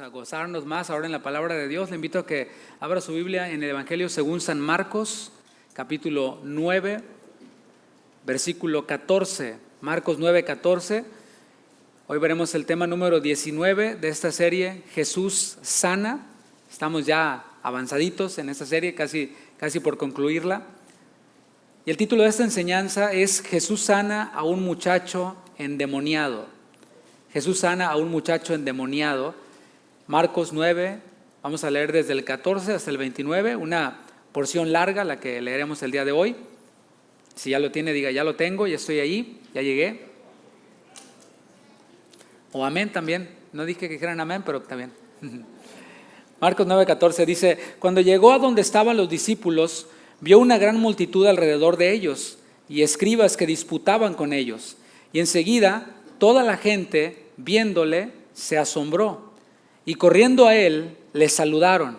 a gozarnos más ahora en la palabra de Dios. Le invito a que abra su Biblia en el Evangelio según San Marcos, capítulo 9, versículo 14. Marcos 9, 14. Hoy veremos el tema número 19 de esta serie, Jesús sana. Estamos ya avanzaditos en esta serie, casi por concluirla. Y el título de esta enseñanza es Jesús sana a un muchacho endemoniado. Jesús sana a un muchacho endemoniado. Marcos 9, vamos a leer desde el 14 hasta el 29, una porción larga, la que leeremos el día de hoy. Si ya lo tiene, diga, ya lo tengo, ya estoy ahí, ya llegué. O amén también, no dije que dijeran amén, pero también. Marcos 9, 14 dice, cuando llegó a donde estaban los discípulos, vio una gran multitud alrededor de ellos y escribas que disputaban con ellos. Y enseguida toda la gente, viéndole, se asombró y corriendo a él, le saludaron.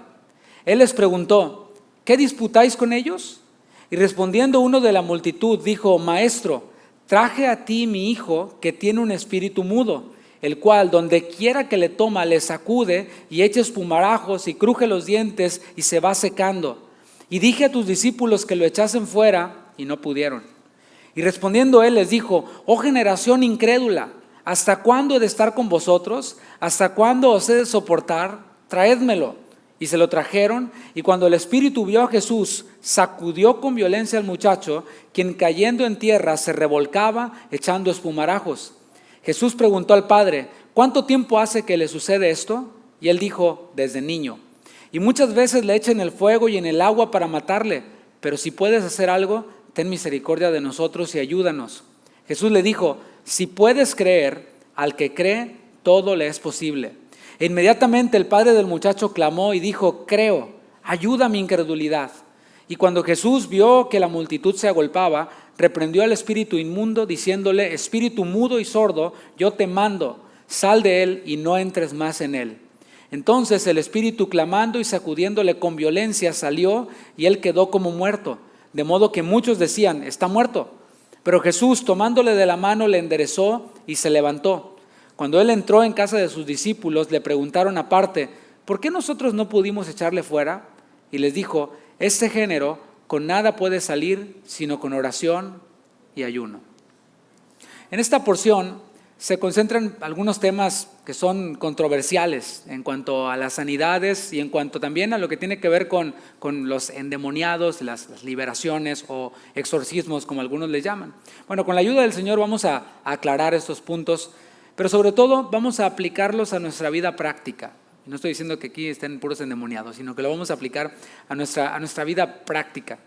Él les preguntó, ¿qué disputáis con ellos? Y respondiendo uno de la multitud, dijo, Maestro, traje a ti mi hijo que tiene un espíritu mudo, el cual donde quiera que le toma le sacude y echa espumarajos y cruje los dientes y se va secando. Y dije a tus discípulos que lo echasen fuera y no pudieron. Y respondiendo él les dijo, oh generación incrédula, ¿hasta cuándo he de estar con vosotros? ¿Hasta cuándo os he de soportar? Traédmelo. Y se lo trajeron, y cuando el espíritu vio a Jesús, sacudió con violencia al muchacho, quien cayendo en tierra se revolcaba echando espumarajos. Jesús preguntó al padre, ¿cuánto tiempo hace que le sucede esto? Y él dijo, desde niño. Y muchas veces le echan en el fuego y en el agua para matarle, pero si puedes hacer algo, ten misericordia de nosotros y ayúdanos. Jesús le dijo, si puedes creer, al que cree, todo le es posible. E inmediatamente el padre del muchacho clamó y dijo, creo, ayuda a mi incredulidad. Y cuando Jesús vio que la multitud se agolpaba, reprendió al espíritu inmundo, diciéndole, espíritu mudo y sordo, yo te mando, sal de él y no entres más en él. Entonces el espíritu clamando y sacudiéndole con violencia salió y él quedó como muerto, de modo que muchos decían, está muerto. Pero Jesús tomándole de la mano le enderezó y se levantó. Cuando él entró en casa de sus discípulos le preguntaron aparte, ¿por qué nosotros no pudimos echarle fuera? Y les dijo, este género con nada puede salir sino con oración y ayuno. En esta porción se concentran algunos temas que son controversiales en cuanto a las sanidades y en cuanto también a lo que tiene que ver con los endemoniados, las liberaciones o exorcismos, como algunos les llaman. Bueno, con la ayuda del Señor vamos a aclarar estos puntos, pero sobre todo vamos a aplicarlos a nuestra vida práctica. No estoy diciendo que aquí estén puros endemoniados, sino que lo vamos a aplicar a nuestra vida práctica.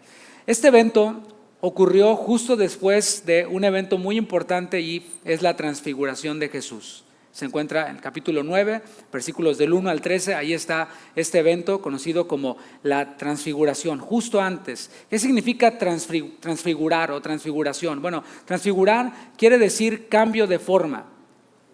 Este evento ocurrió justo después de un evento muy importante y es la transfiguración de Jesús. Se encuentra en el capítulo 9, versículos del 1 al 13, ahí está este evento conocido como la transfiguración, justo antes. ¿Qué significa transfigurar o transfiguración? Bueno, transfigurar quiere decir cambio de forma,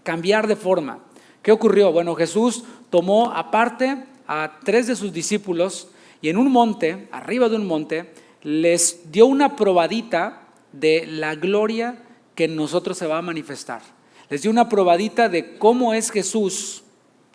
cambiar de forma. ¿Qué ocurrió? Bueno, Jesús tomó aparte a 3 de sus discípulos y en un monte, arriba de un monte, les dio una probadita de la gloria que en nosotros se va a manifestar. Les dio una probadita de cómo es Jesús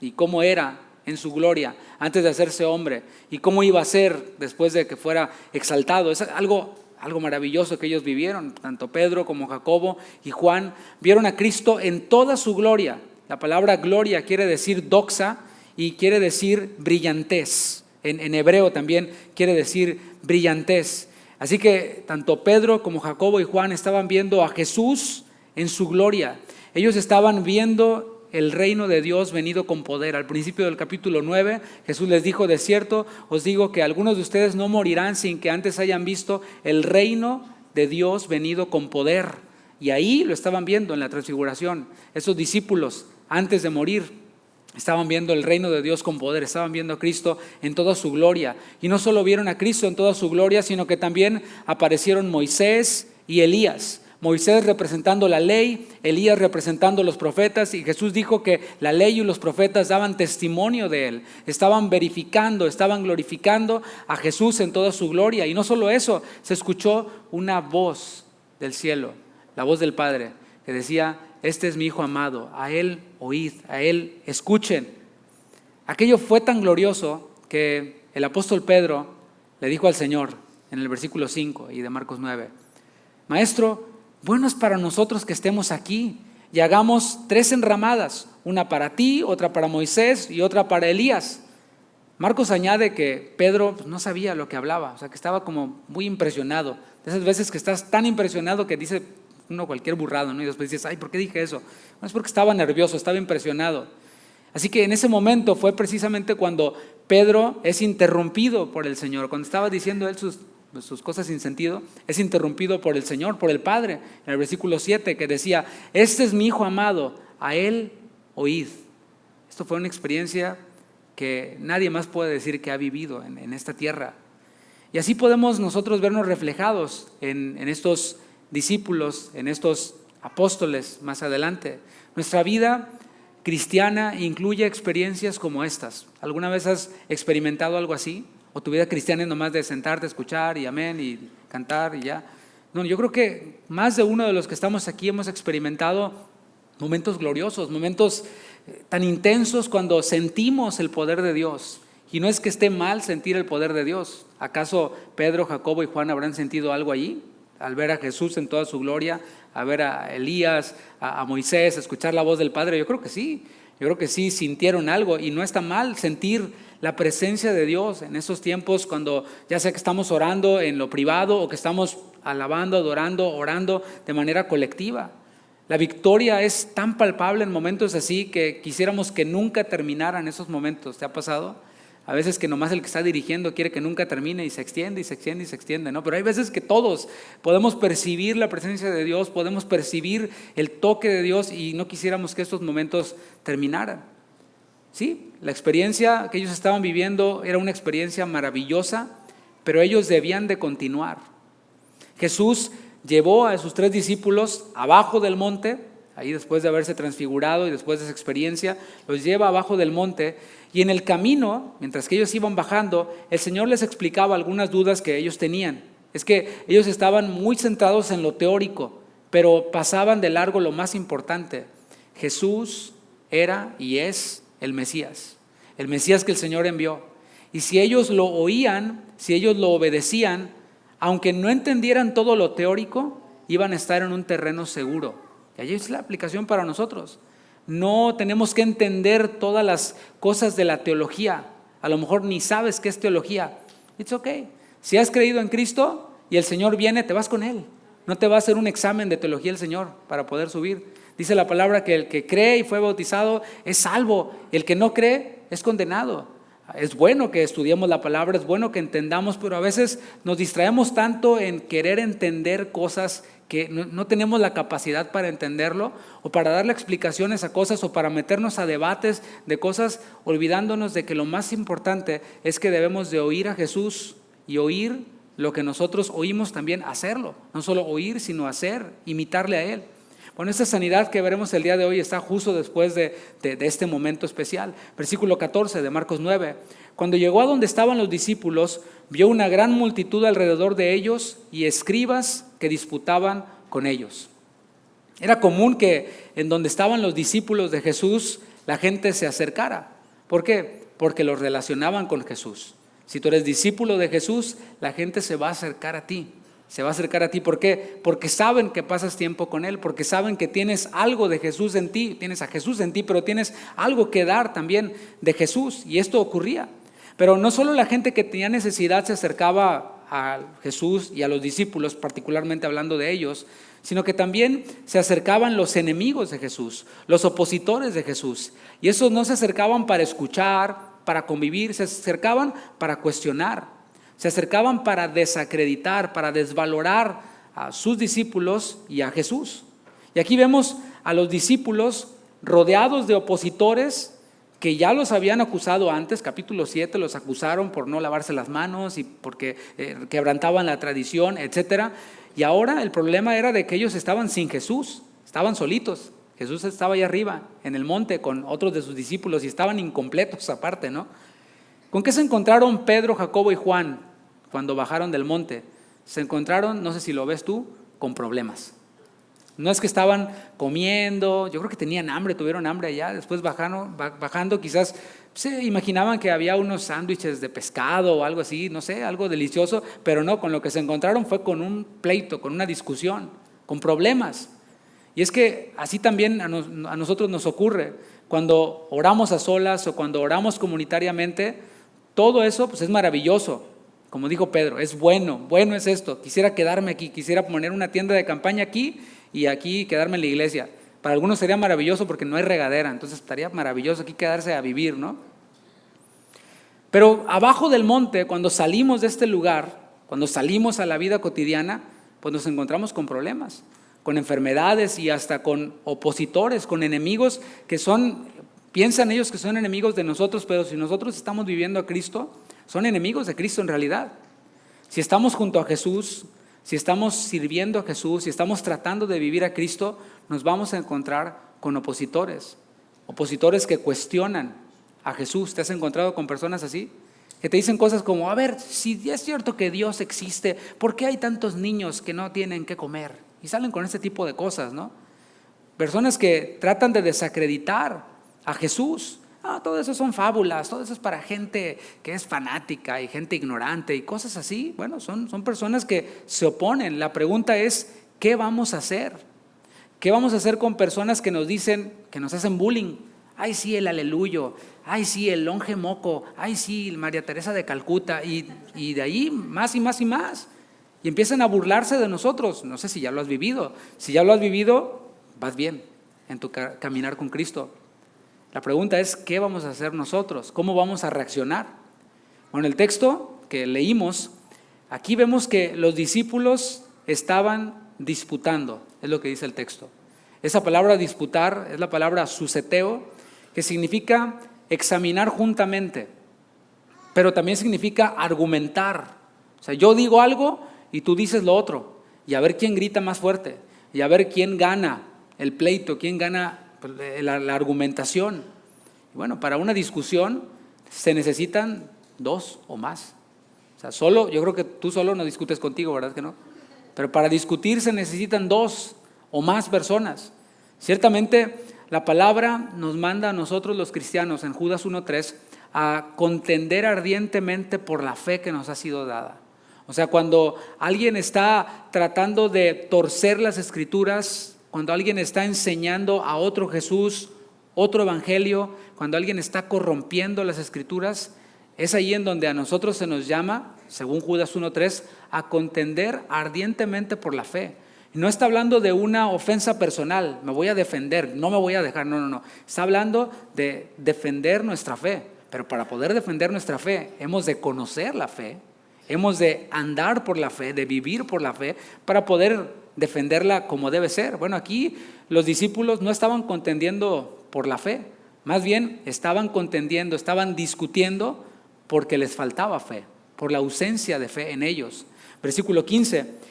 y cómo era en su gloria antes de hacerse hombre y cómo iba a ser después de que fuera exaltado. Es algo maravilloso que ellos vivieron, tanto Pedro como Jacobo y Juan vieron a Cristo en toda su gloria. La palabra gloria quiere decir doxa y quiere decir brillantez. En hebreo también quiere decir brillantez. Así que tanto Pedro como Jacobo y Juan estaban viendo a Jesús en su gloria. Ellos estaban viendo el reino de Dios venido con poder. Al principio del capítulo 9, Jesús les dijo, de cierto os digo que algunos de ustedes no morirán sin que antes hayan visto el reino de Dios venido con poder. Y ahí lo estaban viendo en la transfiguración. Esos discípulos, antes de morir, estaban viendo el reino de Dios con poder, estaban viendo a Cristo en toda su gloria. Y no solo vieron a Cristo en toda su gloria, sino que también aparecieron Moisés y Elías. Moisés representando la ley, Elías representando los profetas, y Jesús dijo que la ley y los profetas daban testimonio de él, estaban verificando, estaban glorificando a Jesús en toda su gloria. Y no solo eso, se escuchó una voz del cielo, la voz del Padre, que decía, este es mi Hijo amado, a él oíd, a él escuchen. Aquello fue tan glorioso que el apóstol Pedro le dijo al Señor en el versículo 5 y de Marcos 9, Maestro, bueno es para nosotros que estemos aquí y hagamos 3 enramadas, una para ti, otra para Moisés y otra para Elías. Marcos añade que Pedro no sabía lo que hablaba, o sea que estaba como muy impresionado. De esas veces que estás tan impresionado que dice uno cualquier burrado, ¿no? Y después dices, ay, ¿por qué dije eso? No, es porque estaba nervioso, estaba impresionado. Así que en ese momento fue precisamente cuando Pedro es interrumpido por el Señor. Cuando estaba diciendo él sus cosas sin sentido, es interrumpido por el Señor, por el Padre. En el versículo 7 que decía, este es mi Hijo amado, a Él oíd. Esto fue una experiencia que nadie más puede decir que ha vivido en esta tierra. Y así podemos nosotros vernos reflejados en estos discípulos, en estos apóstoles más adelante. Nuestra vida cristiana incluye experiencias como estas. ¿Alguna vez has experimentado algo así? ¿O tu vida cristiana es nomás de sentarte, escuchar y amén y cantar y ya? No, yo creo que más de uno de los que estamos aquí hemos experimentado momentos gloriosos, momentos tan intensos cuando sentimos el poder de Dios. Y no es que esté mal sentir el poder de Dios. ¿Acaso Pedro, Jacobo y Juan habrán sentido algo allí? Al ver a Jesús en toda su gloria, a ver a Elías, a Moisés, a escuchar la voz del Padre. Yo creo que sí sintieron algo. Y no está mal sentir la presencia de Dios en esos tiempos cuando ya sea que estamos orando en lo privado o que estamos alabando, adorando, orando de manera colectiva. La victoria es tan palpable en momentos así que quisiéramos que nunca terminaran esos momentos. ¿Te ha pasado? A veces que nomás el que está dirigiendo quiere que nunca termine y se extiende y se extiende y se extiende, ¿no? Pero hay veces que todos podemos percibir la presencia de Dios, podemos percibir el toque de Dios y no quisiéramos que estos momentos terminaran. Sí, la experiencia que ellos estaban viviendo era una experiencia maravillosa, pero ellos debían de continuar. Jesús llevó a sus 3 discípulos abajo del monte, ahí después de haberse transfigurado y después de esa experiencia, los lleva abajo del monte y en el camino, mientras que ellos iban bajando, el Señor les explicaba algunas dudas que ellos tenían. Es que ellos estaban muy centrados en lo teórico, pero pasaban de largo lo más importante. Jesús era y es el Mesías que el Señor envió. Y si ellos lo oían, si ellos lo obedecían, aunque no entendieran todo lo teórico, iban a estar en un terreno seguro. Y allí es la aplicación para nosotros. No tenemos que entender todas las cosas de la teología. A lo mejor ni sabes qué es teología. It's okay. Si has creído en Cristo y el Señor viene, te vas con Él. No te va a hacer un examen de teología el Señor para poder subir. Dice la palabra que el que cree y fue bautizado es salvo. El que no cree es condenado. Es bueno que estudiemos la palabra, es bueno que entendamos, pero a veces nos distraemos tanto en querer entender cosas que no tenemos la capacidad para entenderlo o para darle explicaciones a cosas o para meternos a debates de cosas, olvidándonos de que lo más importante es que debemos de oír a Jesús y oír lo que nosotros oímos también, hacerlo. No solo oír, sino hacer, imitarle a Él. Bueno, esta sanidad que veremos el día de hoy está justo después de este momento especial. Versículo 14 de Marcos 9. Cuando llegó a donde estaban los discípulos, vio una gran multitud alrededor de ellos y escribas que disputaban con ellos. Era común que en donde estaban los discípulos de Jesús, la gente se acercara. ¿Por qué? Porque los relacionaban con Jesús. Si tú eres discípulo de Jesús, la gente se va a acercar a ti. Se va a acercar a ti, ¿por qué? Porque saben que pasas tiempo con Él, porque saben que tienes algo de Jesús en ti, tienes a Jesús en ti, pero tienes algo que dar también de Jesús, y esto ocurría. Pero no solo la gente que tenía necesidad se acercaba a Jesús y a los discípulos, particularmente hablando de ellos, sino que también se acercaban los enemigos de Jesús, los opositores de Jesús, y esos no se acercaban para escuchar, para convivir, se acercaban para cuestionar. Se acercaban para desacreditar, para desvalorar a sus discípulos y a Jesús. Y aquí vemos a los discípulos rodeados de opositores que ya los habían acusado antes. Capítulo 7 los acusaron por no lavarse las manos y porque quebrantaban la tradición, etc. Y ahora el problema era de que ellos estaban sin Jesús, estaban solitos. Jesús estaba allá arriba en el monte con otros de sus discípulos y estaban incompletos aparte, ¿no? ¿Con qué se encontraron Pedro, Jacobo y Juan cuando bajaron del monte? Se encontraron, no sé si lo ves tú, con problemas. No es que estaban comiendo, yo creo que tenían hambre, tuvieron hambre allá, después bajando quizás se imaginaban que había unos sándwiches de pescado o algo así, no sé, algo delicioso, pero no, con lo que se encontraron fue con un pleito, con una discusión, con problemas. Y es que así también a nosotros nos ocurre, cuando oramos a solas o cuando oramos comunitariamente, todo eso pues es maravilloso. Como dijo Pedro, es bueno es esto, quisiera quedarme aquí, quisiera poner una tienda de campaña aquí y aquí quedarme en la iglesia. Para algunos sería maravilloso porque no hay regadera, entonces estaría maravilloso aquí quedarse a vivir, ¿no? Pero abajo del monte, cuando salimos de este lugar, cuando salimos a la vida cotidiana, pues nos encontramos con problemas, con enfermedades y hasta con opositores, con enemigos que piensan ellos que son enemigos de nosotros, pero si nosotros estamos viviendo a Cristo, son enemigos de Cristo en realidad. Si estamos junto a Jesús, si estamos sirviendo a Jesús, si estamos tratando de vivir a Cristo, nos vamos a encontrar con opositores que cuestionan a Jesús. ¿Te has encontrado con personas así? Que te dicen cosas como, a ver, si es cierto que Dios existe, ¿por qué hay tantos niños que no tienen qué comer? Y salen con este tipo de cosas, ¿no? Personas que tratan de desacreditar a Jesús. Todo eso son fábulas, todo eso es para gente que es fanática y gente ignorante y cosas así. Bueno, son personas que se oponen. La pregunta es, ¿qué vamos a hacer? ¿Qué vamos a hacer con personas que nos dicen, que nos hacen bullying? Ay, sí, el aleluyo, ay, sí, el longe moco, ay, sí, María Teresa de Calcuta, y de ahí más y más y más. Y empiezan a burlarse de nosotros. No sé si ya lo has vivido. Si ya lo has vivido, vas bien en tu caminar con Cristo. La pregunta es, ¿qué vamos a hacer nosotros? ¿Cómo vamos a reaccionar? Bueno, el texto que leímos, aquí vemos que los discípulos estaban disputando, es lo que dice el texto. Esa palabra disputar es la palabra suseteo, que significa examinar juntamente, pero también significa argumentar. O sea, yo digo algo y tú dices lo otro, y a ver quién grita más fuerte, y a ver quién gana el pleito, quién gana la argumentación. Y bueno, para una discusión se necesitan dos o más. O sea, yo creo que tú solo no discutes contigo, ¿verdad que no? Pero para discutir se necesitan dos o más personas. Ciertamente la palabra nos manda a nosotros los cristianos en Judas 1:3 a contender ardientemente por la fe que nos ha sido dada. O sea, cuando alguien está tratando de torcer las escrituras, cuando alguien está enseñando a otro Jesús, otro evangelio, cuando alguien está corrompiendo las escrituras, es ahí en donde a nosotros se nos llama, según Judas 1:3, a contender ardientemente por la fe. No está hablando de una ofensa personal, me voy a defender, no me voy a dejar, no. Está hablando de defender nuestra fe, pero para poder defender nuestra fe, hemos de conocer la fe, hemos de andar por la fe, de vivir por la fe, para poder defenderla como debe ser. Bueno, aquí los discípulos no estaban contendiendo por la fe, más bien estaban contendiendo, estaban discutiendo porque les faltaba fe, por la ausencia de fe en ellos. Versículo 15,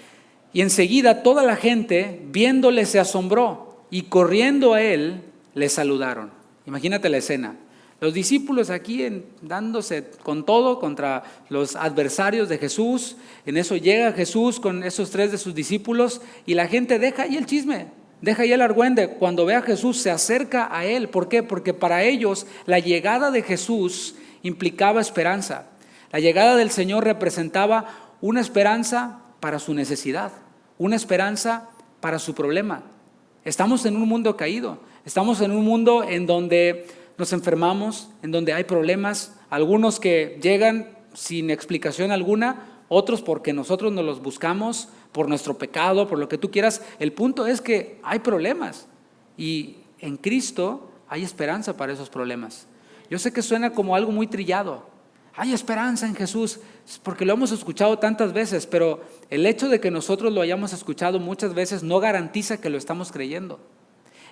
y enseguida toda la gente viéndole se asombró y corriendo a él le saludaron. Imagínate la escena. Los discípulos aquí dándose con todo contra los adversarios de Jesús. En eso llega Jesús con esos 3 de sus discípulos y la gente deja ahí el chisme, deja ahí el argüende. Cuando ve a Jesús se acerca a él. ¿Por qué? Porque para ellos la llegada de Jesús implicaba esperanza. La llegada del Señor representaba una esperanza para su necesidad, una esperanza para su problema. Estamos en un mundo caído, estamos en un mundo en donde nos enfermamos, en donde hay problemas, algunos que llegan sin explicación alguna, otros porque nosotros nos los buscamos por nuestro pecado, por lo que tú quieras. El punto es que hay problemas y en Cristo hay esperanza para esos problemas. Yo sé que suena como algo muy trillado. Hay esperanza en Jesús, porque lo hemos escuchado tantas veces, pero el hecho de que nosotros lo hayamos escuchado muchas veces no garantiza que lo estamos creyendo.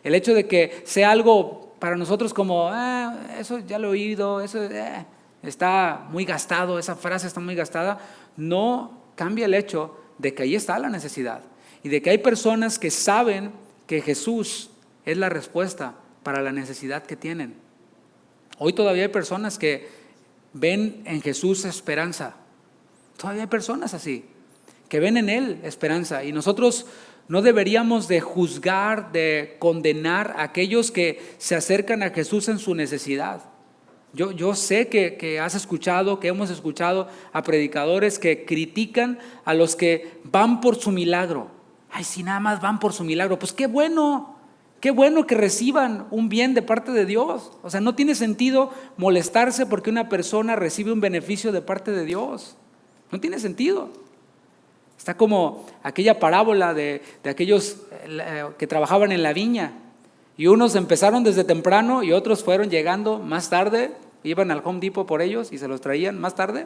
El hecho de que sea algo para nosotros como, eso ya lo he oído, eso está muy gastado, esa frase está muy gastada, no cambia el hecho de que ahí está la necesidad y de que hay personas que saben que Jesús es la respuesta para la necesidad que tienen. Hoy todavía hay personas que ven en Jesús esperanza. Todavía hay personas así, que ven en Él esperanza. Y nosotros No deberíamos de juzgar, de condenar a aquellos que se acercan a Jesús en su necesidad. Yo sé que has escuchado, que hemos escuchado a predicadores que critican a los que van por su milagro. Ay, si nada más van por su milagro, pues qué bueno que reciban un bien de parte de Dios. O sea, no tiene sentido molestarse porque una persona recibe un beneficio de parte de Dios. No tiene sentido. Está como aquella parábola de aquellos que trabajaban en la viña. Y unos empezaron desde temprano y otros fueron llegando más tarde. Iban al Home Depot por ellos y se los traían más tarde.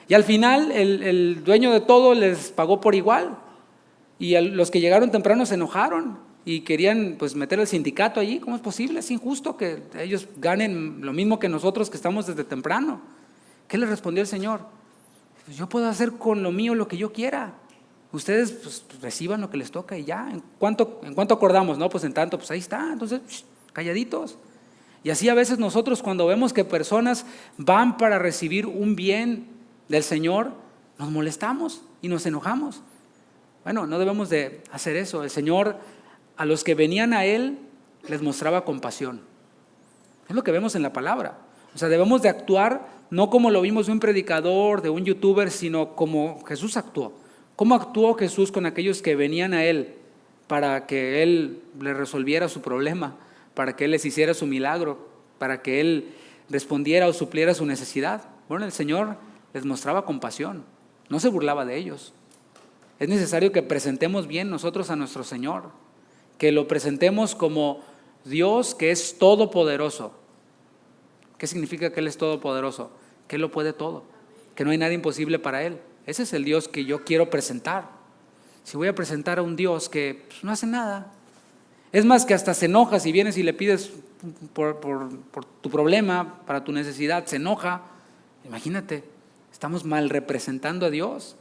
Y al final el dueño de todo les pagó por igual. Y los que llegaron temprano se enojaron y querían pues meter al sindicato allí. ¿Cómo es posible? Es injusto que ellos ganen lo mismo que nosotros que estamos desde temprano. ¿Qué le respondió el Señor? Pues yo puedo hacer con lo mío lo que yo quiera. Ustedes pues reciban lo que les toca y ya. ¿En cuánto acordamos? No, pues en tanto, pues ahí está. Entonces, calladitos. Y así a veces nosotros cuando vemos que personas van para recibir un bien del Señor, nos molestamos y nos enojamos. Bueno, no debemos de hacer eso. El Señor a los que venían a Él les mostraba compasión. Es lo que vemos en la palabra. O sea, debemos de actuar no como lo vimos de un predicador, de un youtuber, sino como Jesús actuó. ¿Cómo actuó Jesús con aquellos que venían a Él para que Él les resolviera su problema, para que Él les hiciera su milagro, para que Él respondiera o supliera su necesidad? Bueno, el Señor les mostraba compasión, no se burlaba de ellos. Es necesario que presentemos bien nosotros a nuestro Señor, que lo presentemos como Dios que es todopoderoso. ¿Qué significa que Él es todopoderoso? Que Él lo puede todo, que no hay nada imposible para Él. Ese es el Dios que yo quiero presentar. Si voy a presentar a un Dios que pues, no hace nada, es más que hasta se enoja si vienes y le pides por tu problema, para tu necesidad, se enoja. Imagínate, estamos mal representando a Dios.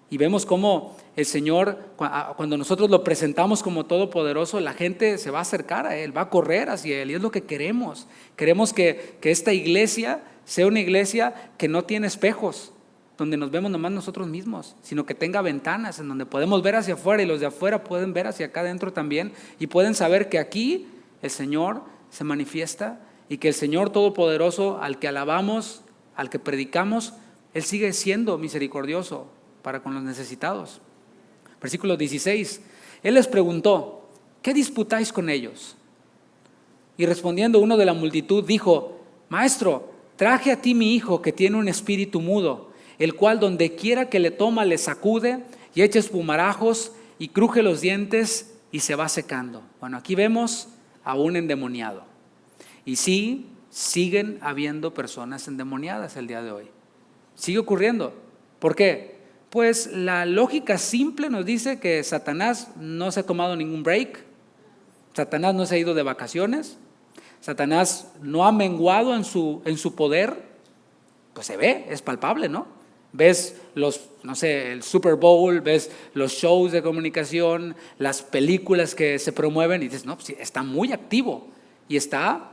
Y vemos cómo el Señor, cuando nosotros lo presentamos como todopoderoso, la gente se va a acercar a Él, va a correr hacia Él, y es lo que queremos. Queremos que esta iglesia sea una iglesia que no tiene espejos, donde nos vemos nomás nosotros mismos, sino que tenga ventanas en donde podemos ver hacia afuera y los de afuera pueden ver hacia acá adentro también y pueden saber que aquí el Señor se manifiesta y que el Señor todopoderoso al que alabamos, al que predicamos, Él sigue siendo misericordioso para con los necesitados. Versículo 16, Él les preguntó, ¿qué disputáis con ellos? Y respondiendo uno de la multitud dijo, Maestro, traje a ti mi hijo que tiene un espíritu mudo, el cual donde quiera que le toma le sacude y echa espumarajos y cruje los dientes y se va secando. Bueno, aquí vemos a un endemoniado. Y sí, siguen habiendo personas endemoniadas el día de hoy. Sigue ocurriendo. ¿Por qué? Pues la lógica simple nos dice que Satanás no se ha tomado ningún break, Satanás no se ha ido de vacaciones, Satanás no ha menguado en su poder. Pues se ve, es palpable, ¿no? Ves el Super Bowl, ves los shows de comunicación, las películas que se promueven y dices, no, pues está muy activo y está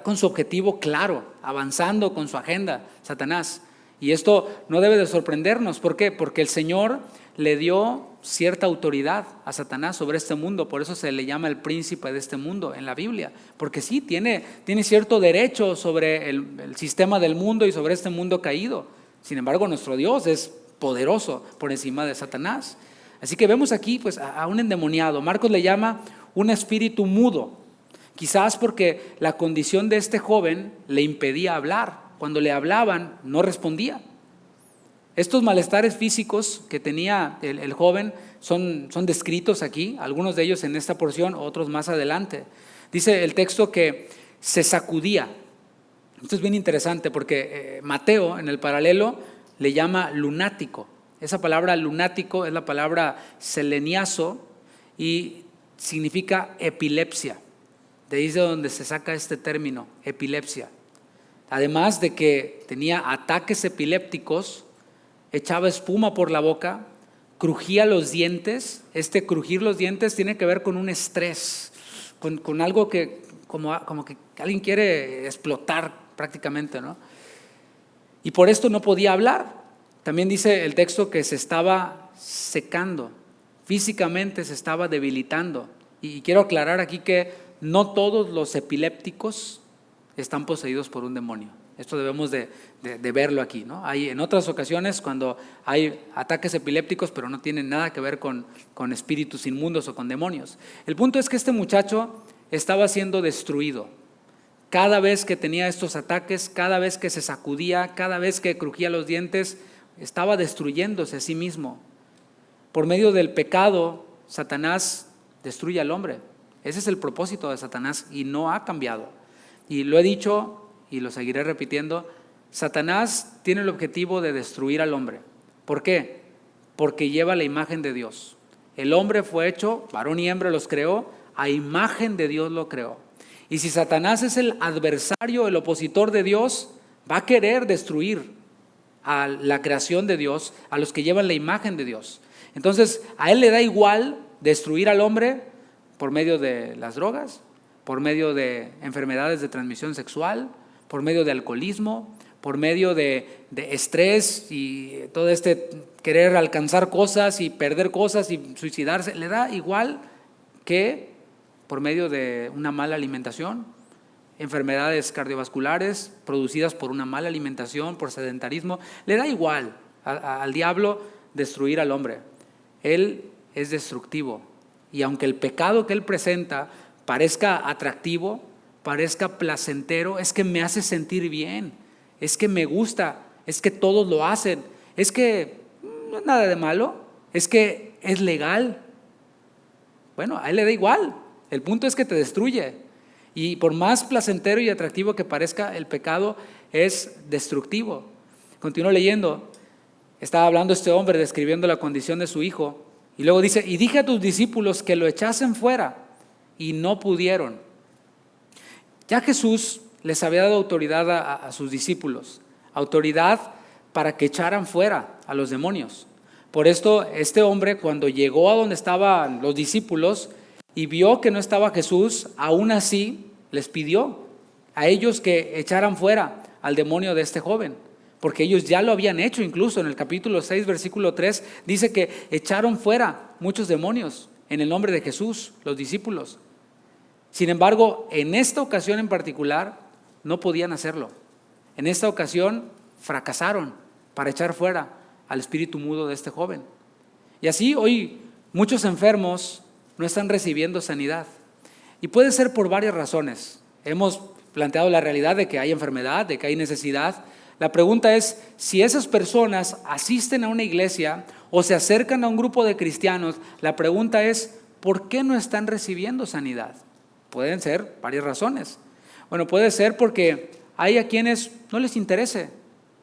con su objetivo claro, avanzando con su agenda, Satanás. Y esto no debe de sorprendernos. ¿Por qué? Porque el Señor le dio cierta autoridad a Satanás sobre este mundo. Por eso se le llama el príncipe de este mundo en la Biblia. Porque sí, tiene cierto derecho sobre el sistema del mundo y sobre este mundo caído. Sin embargo, nuestro Dios es poderoso por encima de Satanás. Así que vemos aquí pues, a un endemoniado. Marcos le llama un espíritu mudo. Quizás porque la condición de este joven le impedía hablar. Cuando le hablaban, no respondía. Estos malestares físicos que tenía el joven son descritos aquí, algunos de ellos en esta porción, otros más adelante. Dice el texto que se sacudía. Esto es bien interesante porque Mateo en el paralelo le llama lunático. Esa palabra lunático es la palabra seleniazo y significa epilepsia. De ahí es de donde se saca este término, epilepsia. Además de que tenía ataques epilépticos, echaba espuma por la boca, crujía los dientes. Este crujir los dientes tiene que ver con un estrés, con algo que como que alguien quiere explotar prácticamente, ¿no? Y por esto no podía hablar. También dice el texto que se estaba secando. físicamente se estaba debilitando. Y quiero aclarar aquí que no todos los epilépticos están poseídos por un demonio. Esto debemos de verlo aquí, ¿no? Hay en otras ocasiones cuando hay ataques epilépticos, pero no tienen nada que ver con espíritus inmundos o con demonios. El punto es que este muchacho estaba siendo destruido. Cada vez que tenía estos ataques, cada vez que se sacudía, cada vez que crujía los dientes, estaba destruyéndose a sí mismo. Por medio del pecado, Satanás destruye al hombre. Ese es el propósito de Satanás y no ha cambiado. Y lo he dicho y lo seguiré repitiendo, Satanás tiene el objetivo de destruir al hombre. ¿Por qué? Porque lleva la imagen de Dios. El hombre fue hecho, varón y hembra los creó, a imagen de Dios lo creó. Y si Satanás es el adversario, el opositor de Dios, va a querer destruir a la creación de Dios, a los que llevan la imagen de Dios. Entonces, a él le da igual destruir al hombre por medio de las drogas, por medio de enfermedades de transmisión sexual, por medio de alcoholismo, por medio de estrés y todo querer alcanzar cosas y perder cosas y suicidarse. Le da igual que por medio de una mala alimentación, enfermedades cardiovasculares producidas por una mala alimentación, por sedentarismo. Le da igual al diablo destruir al hombre. Él es destructivo. Y aunque el pecado que él presenta parezca atractivo, parezca placentero, es que me hace sentir bien, es que me gusta, es que todos lo hacen, es que no es nada de malo, es que es legal. Bueno, a él le da igual, el punto es que te destruye. Y por más placentero y atractivo que parezca, el pecado es destructivo. Continúo leyendo, estaba hablando este hombre describiendo la condición de su hijo, y luego dice, y dije a tus discípulos que lo echasen fuera, y no pudieron. Ya Jesús les había dado autoridad a sus discípulos, autoridad para que echaran fuera a los demonios. Por esto, este hombre, cuando llegó a donde estaban los discípulos y vio que no estaba Jesús, aún así les pidió a ellos que echaran fuera al demonio de este joven, porque ellos ya lo habían hecho. Incluso en el capítulo 6, versículo 3, dice que echaron fuera muchos demonios en el nombre de Jesús, los discípulos. Sin embargo, en esta ocasión en particular, no podían hacerlo. En esta ocasión fracasaron para echar fuera al espíritu mudo de este joven. Y así hoy muchos enfermos no están recibiendo sanidad. Y puede ser por varias razones. Hemos planteado la realidad de que hay enfermedad, de que hay necesidad. La pregunta es si esas personas asisten a una iglesia o se acercan a un grupo de cristianos. La pregunta es, ¿por qué no están recibiendo sanidad? Pueden ser varias razones. Bueno, puede ser porque hay a quienes no les interese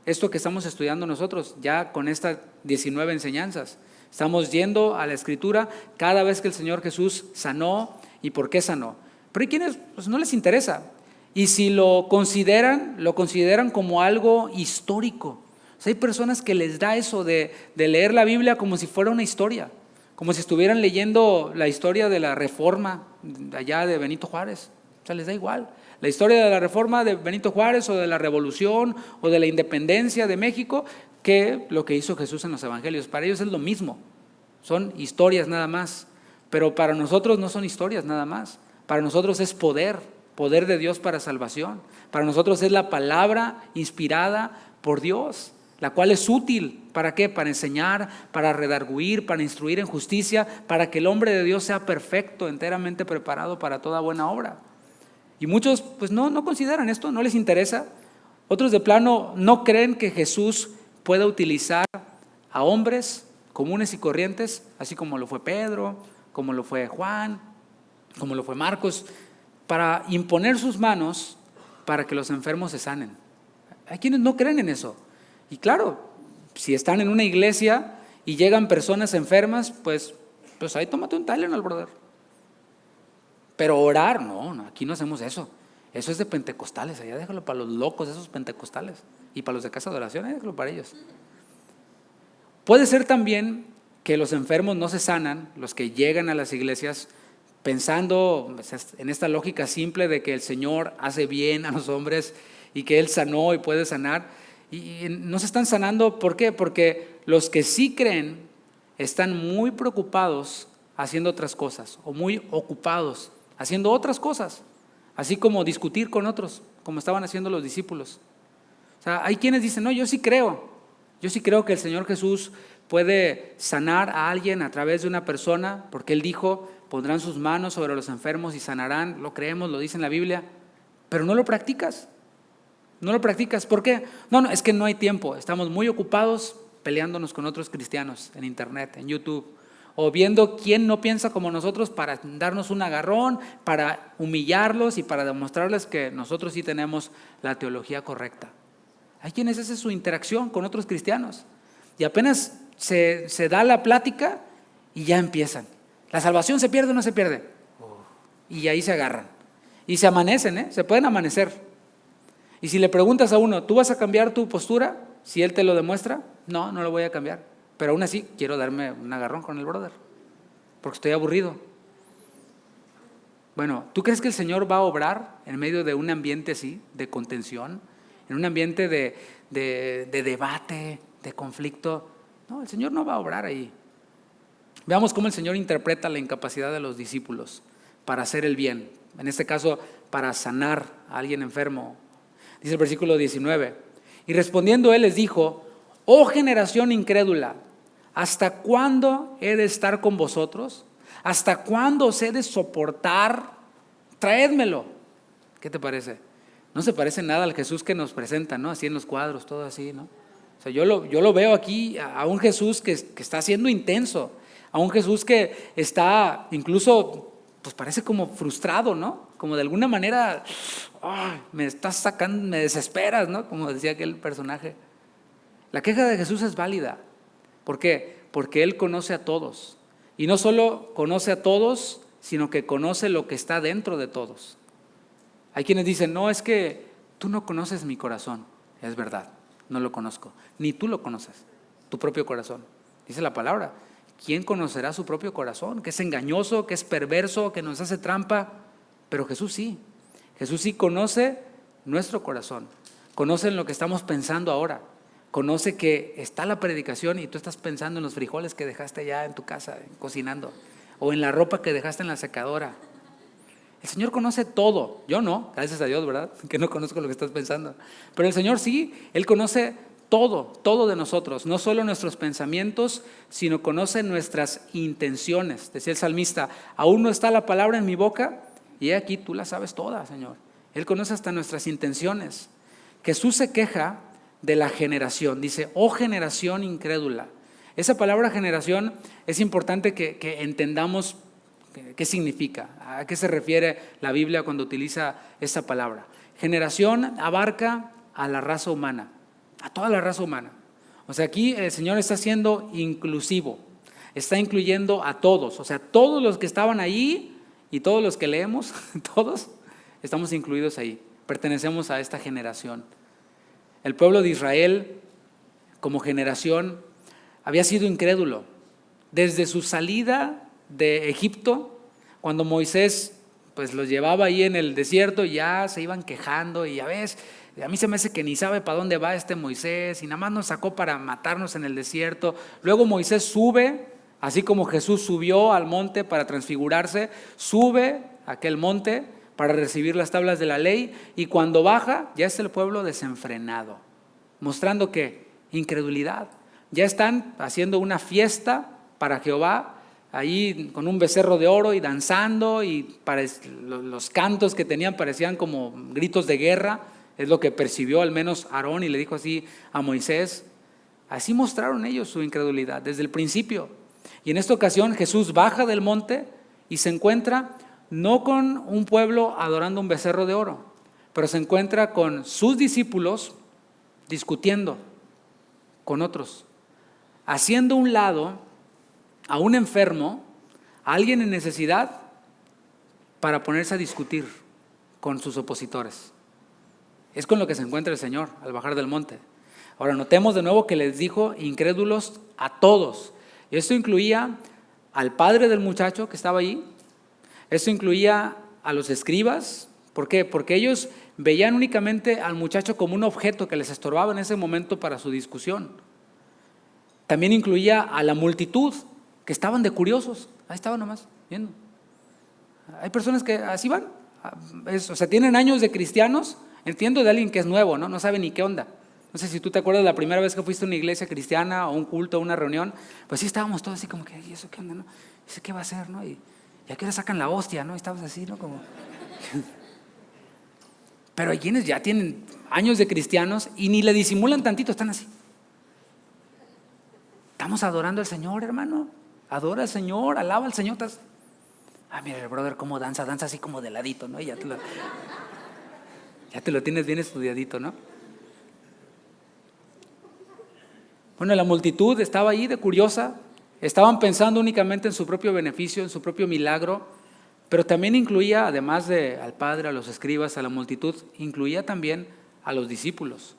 esto que estamos estudiando nosotros, ya con estas 19 enseñanzas. Estamos yendo a la Escritura cada vez que el Señor Jesús sanó y por qué sanó. Pero hay quienes no les interesa. Y si lo consideran como algo histórico. O sea, hay personas que les da eso de leer la Biblia como si fuera una historia, como si estuvieran leyendo la historia de la Reforma allá de Benito Juárez. O sea, les da igual. La historia de la Reforma de Benito Juárez o de la Revolución o de la Independencia de México que lo que hizo Jesús en los Evangelios. Para ellos es lo mismo. Son historias nada más. Pero para nosotros no son historias nada más. Para nosotros es poder de Dios para salvación. Para nosotros es la palabra inspirada por Dios, la cual es útil. ¿Para qué? Para enseñar, para redarguir, para instruir en justicia, para que el hombre de Dios sea perfecto, enteramente preparado para toda buena obra. Y muchos pues no consideran esto, no les interesa. Otros de plano no creen que Jesús pueda utilizar a hombres comunes y corrientes, así como lo fue Pedro, como lo fue Juan, como lo fue Marcos, para imponer sus manos para que los enfermos se sanen. Hay quienes no creen en eso. Y claro, si están en una iglesia y llegan personas enfermas, pues ahí tómate un Tylenol, brother. Pero orar, no, aquí no hacemos eso. Eso es de pentecostales, allá déjalo para los locos, esos pentecostales. Y para los de casa de oración, déjalo para ellos. Puede ser también que los enfermos no se sanan, los que llegan a las iglesias pensando en esta lógica simple de que el Señor hace bien a los hombres y que Él sanó y puede sanar. Y no se están sanando, ¿por qué? Porque los que sí creen están muy preocupados haciendo otras cosas o muy ocupados haciendo otras cosas, así como discutir con otros, como estaban haciendo los discípulos. O sea, hay quienes dicen, no, yo sí creo que el Señor Jesús puede sanar a alguien a través de una persona, porque Él dijo, pondrán sus manos sobre los enfermos y sanarán, lo creemos, lo dice en la Biblia, pero no lo practicas. No lo practicas. ¿Por qué? No, es que no hay tiempo. Estamos muy ocupados peleándonos con otros cristianos en internet, en YouTube, o viendo quién no piensa como nosotros para darnos un agarrón, para humillarlos y para demostrarles que nosotros sí tenemos la teología correcta. Hay quienes esa es su interacción con otros cristianos y apenas se da la plática y ya empiezan. ¿La salvación se pierde o no se pierde? Y ahí se agarran y se amanecen, se pueden amanecer. Y si le preguntas a uno, ¿tú vas a cambiar tu postura? Si él te lo demuestra, no lo voy a cambiar. Pero aún así quiero darme un agarrón con el brother, porque estoy aburrido. Bueno, ¿tú crees que el Señor va a obrar en medio de un ambiente así, de contención, en un ambiente de debate, de conflicto? No, el Señor no va a obrar ahí. Veamos cómo el Señor interpreta la incapacidad de los discípulos para hacer el bien. En este caso, para sanar a alguien enfermo. Dice el versículo 19, y respondiendo Él les dijo, oh generación incrédula, ¿hasta cuándo he de estar con vosotros? ¿Hasta cuándo os he de soportar? Traédmelo. ¿Qué te parece? No se parece nada al Jesús que nos presenta, ¿no? Así en los cuadros, todo así, ¿no? O sea, yo lo veo aquí a un Jesús que está siendo intenso, a un Jesús que está incluso, pues parece como frustrado, ¿no? Como de alguna manera, me estás sacando, me desesperas, ¿no? Como decía aquel personaje. La queja de Jesús es válida. ¿Por qué? Porque Él conoce a todos. Y no solo conoce a todos, sino que conoce lo que está dentro de todos. Hay quienes dicen, no, es que tú no conoces mi corazón. Es verdad, no lo conozco. Ni tú lo conoces, tu propio corazón. Dice la palabra, ¿quién conocerá su propio corazón? Que es engañoso, que es perverso, que nos hace trampa. Pero Jesús sí conoce nuestro corazón, conoce en lo que estamos pensando ahora, conoce que está la predicación y tú estás pensando en los frijoles que dejaste allá en tu casa cocinando, o en la ropa que dejaste en la secadora. El Señor conoce todo, yo no, gracias a Dios, ¿verdad? Que no conozco lo que estás pensando, pero el Señor sí, Él conoce todo de nosotros, no solo nuestros pensamientos, sino conoce nuestras intenciones. Decía el salmista, aún no está la palabra en mi boca, y aquí tú la sabes toda, Señor. Él conoce hasta nuestras intenciones. Jesús se queja de la generación. Dice, oh generación incrédula. Esa palabra generación es importante que entendamos qué significa, a qué se refiere la Biblia cuando utiliza esa palabra. Generación abarca a la raza humana, a toda la raza humana. O sea, aquí el Señor está siendo inclusivo, está incluyendo a todos. O sea, todos los que estaban ahí y todos los que leemos, todos estamos incluidos ahí, pertenecemos a esta generación. El pueblo de Israel, como generación, había sido incrédulo. Desde su salida de Egipto, cuando Moisés pues los llevaba ahí en el desierto, ya se iban quejando y ya ves, a mí se me hace que ni sabe para dónde va este Moisés y nada más nos sacó para matarnos en el desierto. Luego Moisés sube, así como Jesús subió al monte para transfigurarse, sube a aquel monte para recibir las tablas de la ley y cuando baja ya es el pueblo desenfrenado, mostrando que incredulidad. Ya están haciendo una fiesta para Jehová, ahí con un becerro de oro y danzando y los cantos que tenían parecían como gritos de guerra, es lo que percibió al menos Aarón y le dijo así a Moisés. Así mostraron ellos su incredulidad desde el principio. Y en esta ocasión Jesús baja del monte y se encuentra no con un pueblo adorando un becerro de oro, pero se encuentra con sus discípulos discutiendo con otros, haciendo a un lado a un enfermo, a alguien en necesidad, para ponerse a discutir con sus opositores. Es con lo que se encuentra el Señor al bajar del monte. Ahora notemos de nuevo que les dijo incrédulos a todos. Y esto incluía al padre del muchacho que estaba allí, esto incluía a los escribas. ¿Por qué? Porque ellos veían únicamente al muchacho como un objeto que les estorbaba en ese momento para su discusión. También incluía a la multitud, que estaban de curiosos, ahí estaban nomás viendo. Hay personas que así van, o sea, tienen años de cristianos. Entiendo de alguien que es nuevo, no sabe ni qué onda. No sé si tú te acuerdas la primera vez que fuiste a una iglesia cristiana o un culto o una reunión, pues sí estábamos todos así como que, ¿y eso qué onda? ¿No? ¿Eso qué va a hacer? ¿No? Y aquí ahora sacan la hostia, ¿no? Y estabas así, ¿no? Como... Pero hay quienes ya tienen años de cristianos y ni le disimulan tantito, están así. Estamos adorando al Señor, hermano. Adora al Señor, alaba al Señor. Mira el brother cómo danza así como de ladito, ¿no? Y ya te lo tienes bien estudiadito, ¿no? Bueno, la multitud estaba ahí de curiosa, estaban pensando únicamente en su propio beneficio, en su propio milagro, pero también incluía, además de al Padre, a los escribas, a la multitud, incluía también a los discípulos,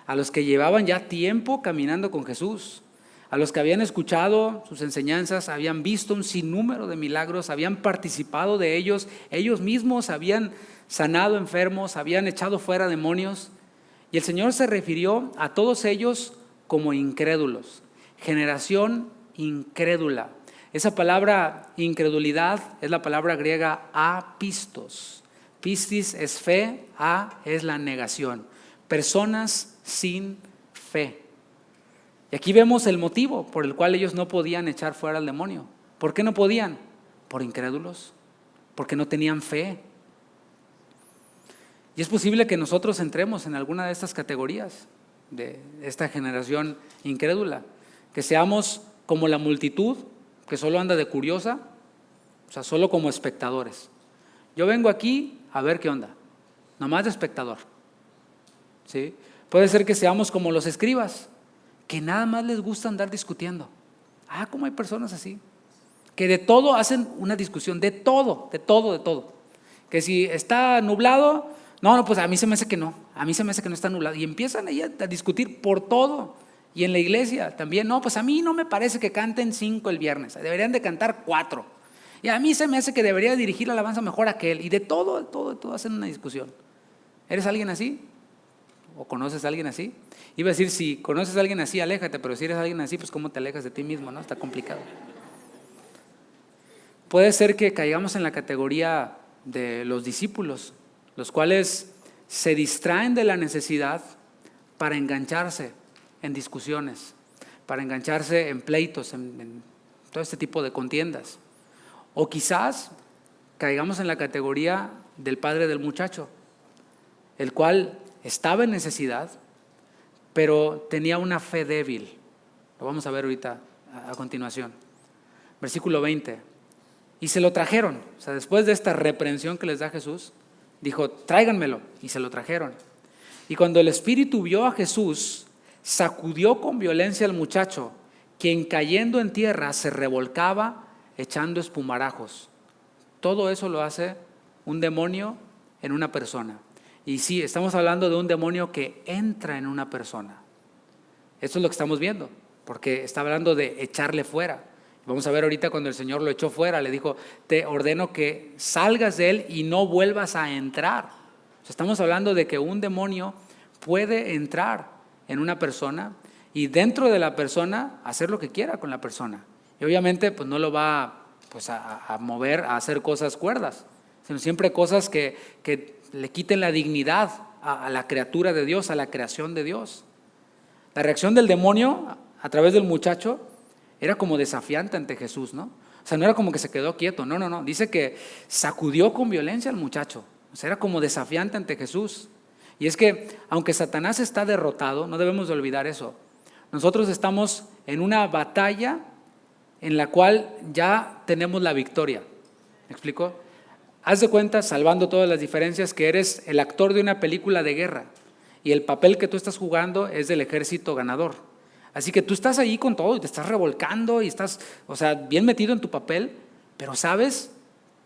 a los que llevaban ya tiempo caminando con Jesús, a los que habían escuchado sus enseñanzas, habían visto un sinnúmero de milagros, habían participado de ellos, ellos mismos habían sanado enfermos, habían echado fuera demonios, y el Señor se refirió a todos ellos como incrédulos, generación incrédula. Esa palabra incredulidad es la palabra griega apistos. Pistis es fe, es la negación. Personas sin fe. Y aquí vemos el motivo por el cual ellos no podían echar fuera al demonio. ¿Por qué no podían? Por incrédulos, porque no tenían fe. Y es posible que nosotros entremos en alguna de estas categorías de esta generación incrédula, que seamos como la multitud que solo anda de curiosa, o sea, solo como espectadores. Yo vengo aquí a ver qué onda, nomás de espectador, ¿sí? Puede ser que seamos como los escribas, que nada más les gusta andar discutiendo. ¿Cómo hay personas así? Que de todo hacen una discusión, de todo. Que si está nublado, no, pues a mí se me hace que no está nublado. Y empiezan ahí a discutir por todo. Y en la iglesia también, no, pues a mí no me parece que canten 5 el viernes, deberían de cantar 4. Y a mí se me hace que debería dirigir la alabanza mejor aquel. Y de todo hacen una discusión. ¿Eres alguien así? ¿O conoces a alguien así? Iba a decir, si conoces a alguien así, aléjate, pero si eres alguien así, pues ¿cómo te alejas de ti mismo? ¿No? Está complicado. Puede ser que caigamos en la categoría de los discípulos, los cuales se distraen de la necesidad para engancharse en discusiones, para engancharse en pleitos, en todo este tipo de contiendas. O quizás caigamos en la categoría del padre del muchacho, el cual estaba en necesidad, pero tenía una fe débil. Lo vamos a ver ahorita a continuación. Versículo 20. Y se lo trajeron, o sea, después de esta reprensión que les da Jesús, dijo, tráiganmelo, y se lo trajeron. Y cuando el espíritu vio a Jesús, sacudió con violencia al muchacho, quien cayendo en tierra se revolcaba echando espumarajos. Todo eso lo hace un demonio en una persona. Y sí, estamos hablando de un demonio que entra en una persona. Eso es lo que estamos viendo, porque está hablando de echarle fuera. Vamos a ver ahorita cuando el Señor lo echó fuera, le dijo, te ordeno que salgas de él y no vuelvas a entrar. O sea, estamos hablando de que un demonio puede entrar en una persona y dentro de la persona hacer lo que quiera con la persona. Y obviamente pues no lo va pues, a mover a hacer cosas cuerdas, sino siempre cosas que le quiten la dignidad a la criatura de Dios, a la creación de Dios. La reacción del demonio a través del muchacho era como desafiante ante Jesús, ¿no? O sea, no era como que se quedó quieto, no. Dice que sacudió con violencia al muchacho. O sea, era como desafiante ante Jesús. Y es que, aunque Satanás está derrotado, no debemos de olvidar eso. Nosotros estamos en una batalla en la cual ya tenemos la victoria. ¿Me explico? Haz de cuenta, salvando todas las diferencias, que eres el actor de una película de guerra y el papel que tú estás jugando es del ejército ganador. Así que tú estás ahí con todo y te estás revolcando y estás, o sea, bien metido en tu papel, pero sabes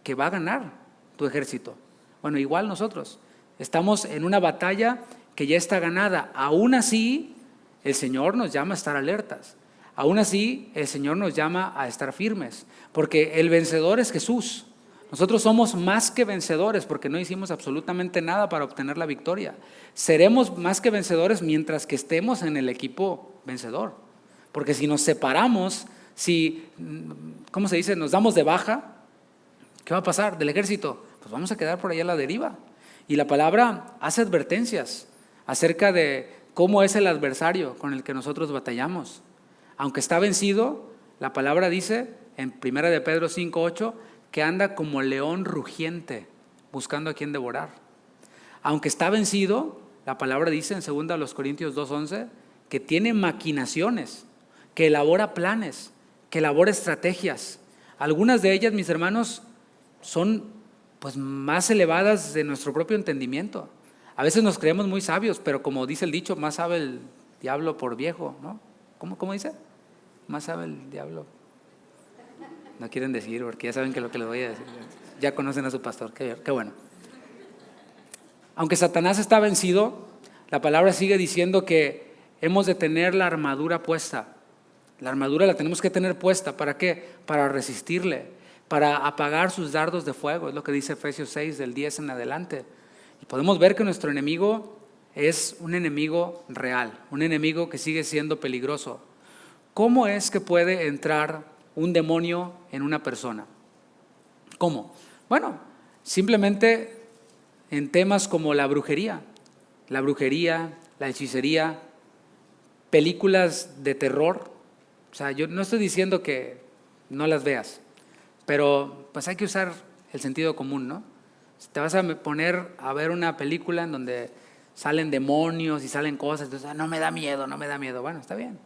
que va a ganar tu ejército. Bueno, igual nosotros estamos en una batalla que ya está ganada. Aún así, el Señor nos llama a estar alertas. Aún así, el Señor nos llama a estar firmes, porque el vencedor es Jesús. Nosotros somos más que vencedores porque no hicimos absolutamente nada para obtener la victoria. Seremos más que vencedores mientras que estemos en el equipo vencedor. Porque si nos separamos Si, ¿cómo se dice? Nos damos de baja, ¿qué va a pasar del ejército? Pues vamos a quedar por allá a la deriva. Y la palabra hace advertencias acerca de cómo es el adversario con el que nosotros batallamos. Aunque está vencido, la palabra dice en 1 de Pedro 5:8 que anda como león rugiente buscando a quien devorar. Aunque está vencido, la palabra dice en 2 Corintios 2:11 que tiene maquinaciones, que elabora planes, que elabora estrategias. Algunas de ellas, mis hermanos, son pues más elevadas de nuestro propio entendimiento. A veces nos creemos muy sabios, pero como dice el dicho, más sabe el diablo por viejo, ¿no? ¿Cómo dice? Más sabe el diablo. No quieren decir, porque ya saben que lo que les voy a decir. Ya conocen a su pastor, qué bueno. Aunque Satanás está vencido, la palabra sigue diciendo que hemos de tener la armadura puesta. La armadura la tenemos que tener puesta, ¿para qué? Para resistirle, para apagar sus dardos de fuego, es lo que dice Efesios 6, del 10 en adelante. Y podemos ver que nuestro enemigo es un enemigo real, un enemigo que sigue siendo peligroso. ¿Cómo es que puede entrar un demonio en una persona? ¿Cómo? Bueno, simplemente en temas como la brujería, la hechicería, películas de terror. O sea, yo no estoy diciendo que no las veas, pero pues hay que usar el sentido común, ¿no? Si te vas a poner a ver una película en donde salen demonios y salen cosas, entonces no me da miedo. Bueno, está bien.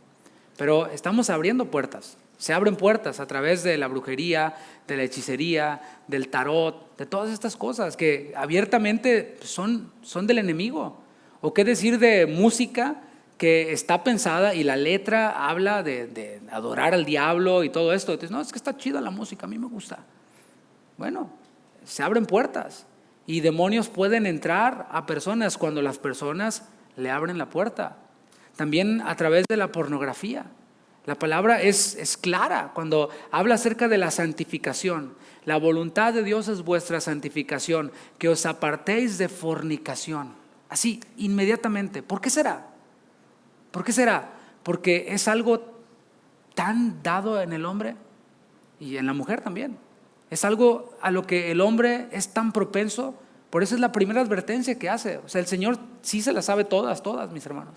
Pero estamos abriendo puertas. Se abren puertas a través de la brujería, de la hechicería, del tarot, de todas estas cosas que abiertamente son del enemigo. O qué decir de música que está pensada y la letra habla de adorar al diablo y todo esto. Entonces, no, es que está chida la música, a mí me gusta. Bueno, se abren puertas y demonios pueden entrar a personas cuando las personas le abren la puerta. También a través de la pornografía. La palabra es clara cuando habla acerca de la santificación. La voluntad de Dios es vuestra santificación, que os apartéis de fornicación. Así, inmediatamente. ¿Por qué será? ¿Por qué será? Porque es algo tan dado en el hombre y en la mujer también. Es algo a lo que el hombre es tan propenso. Por eso es la primera advertencia que hace. O sea, el Señor sí se las sabe todas, mis hermanos.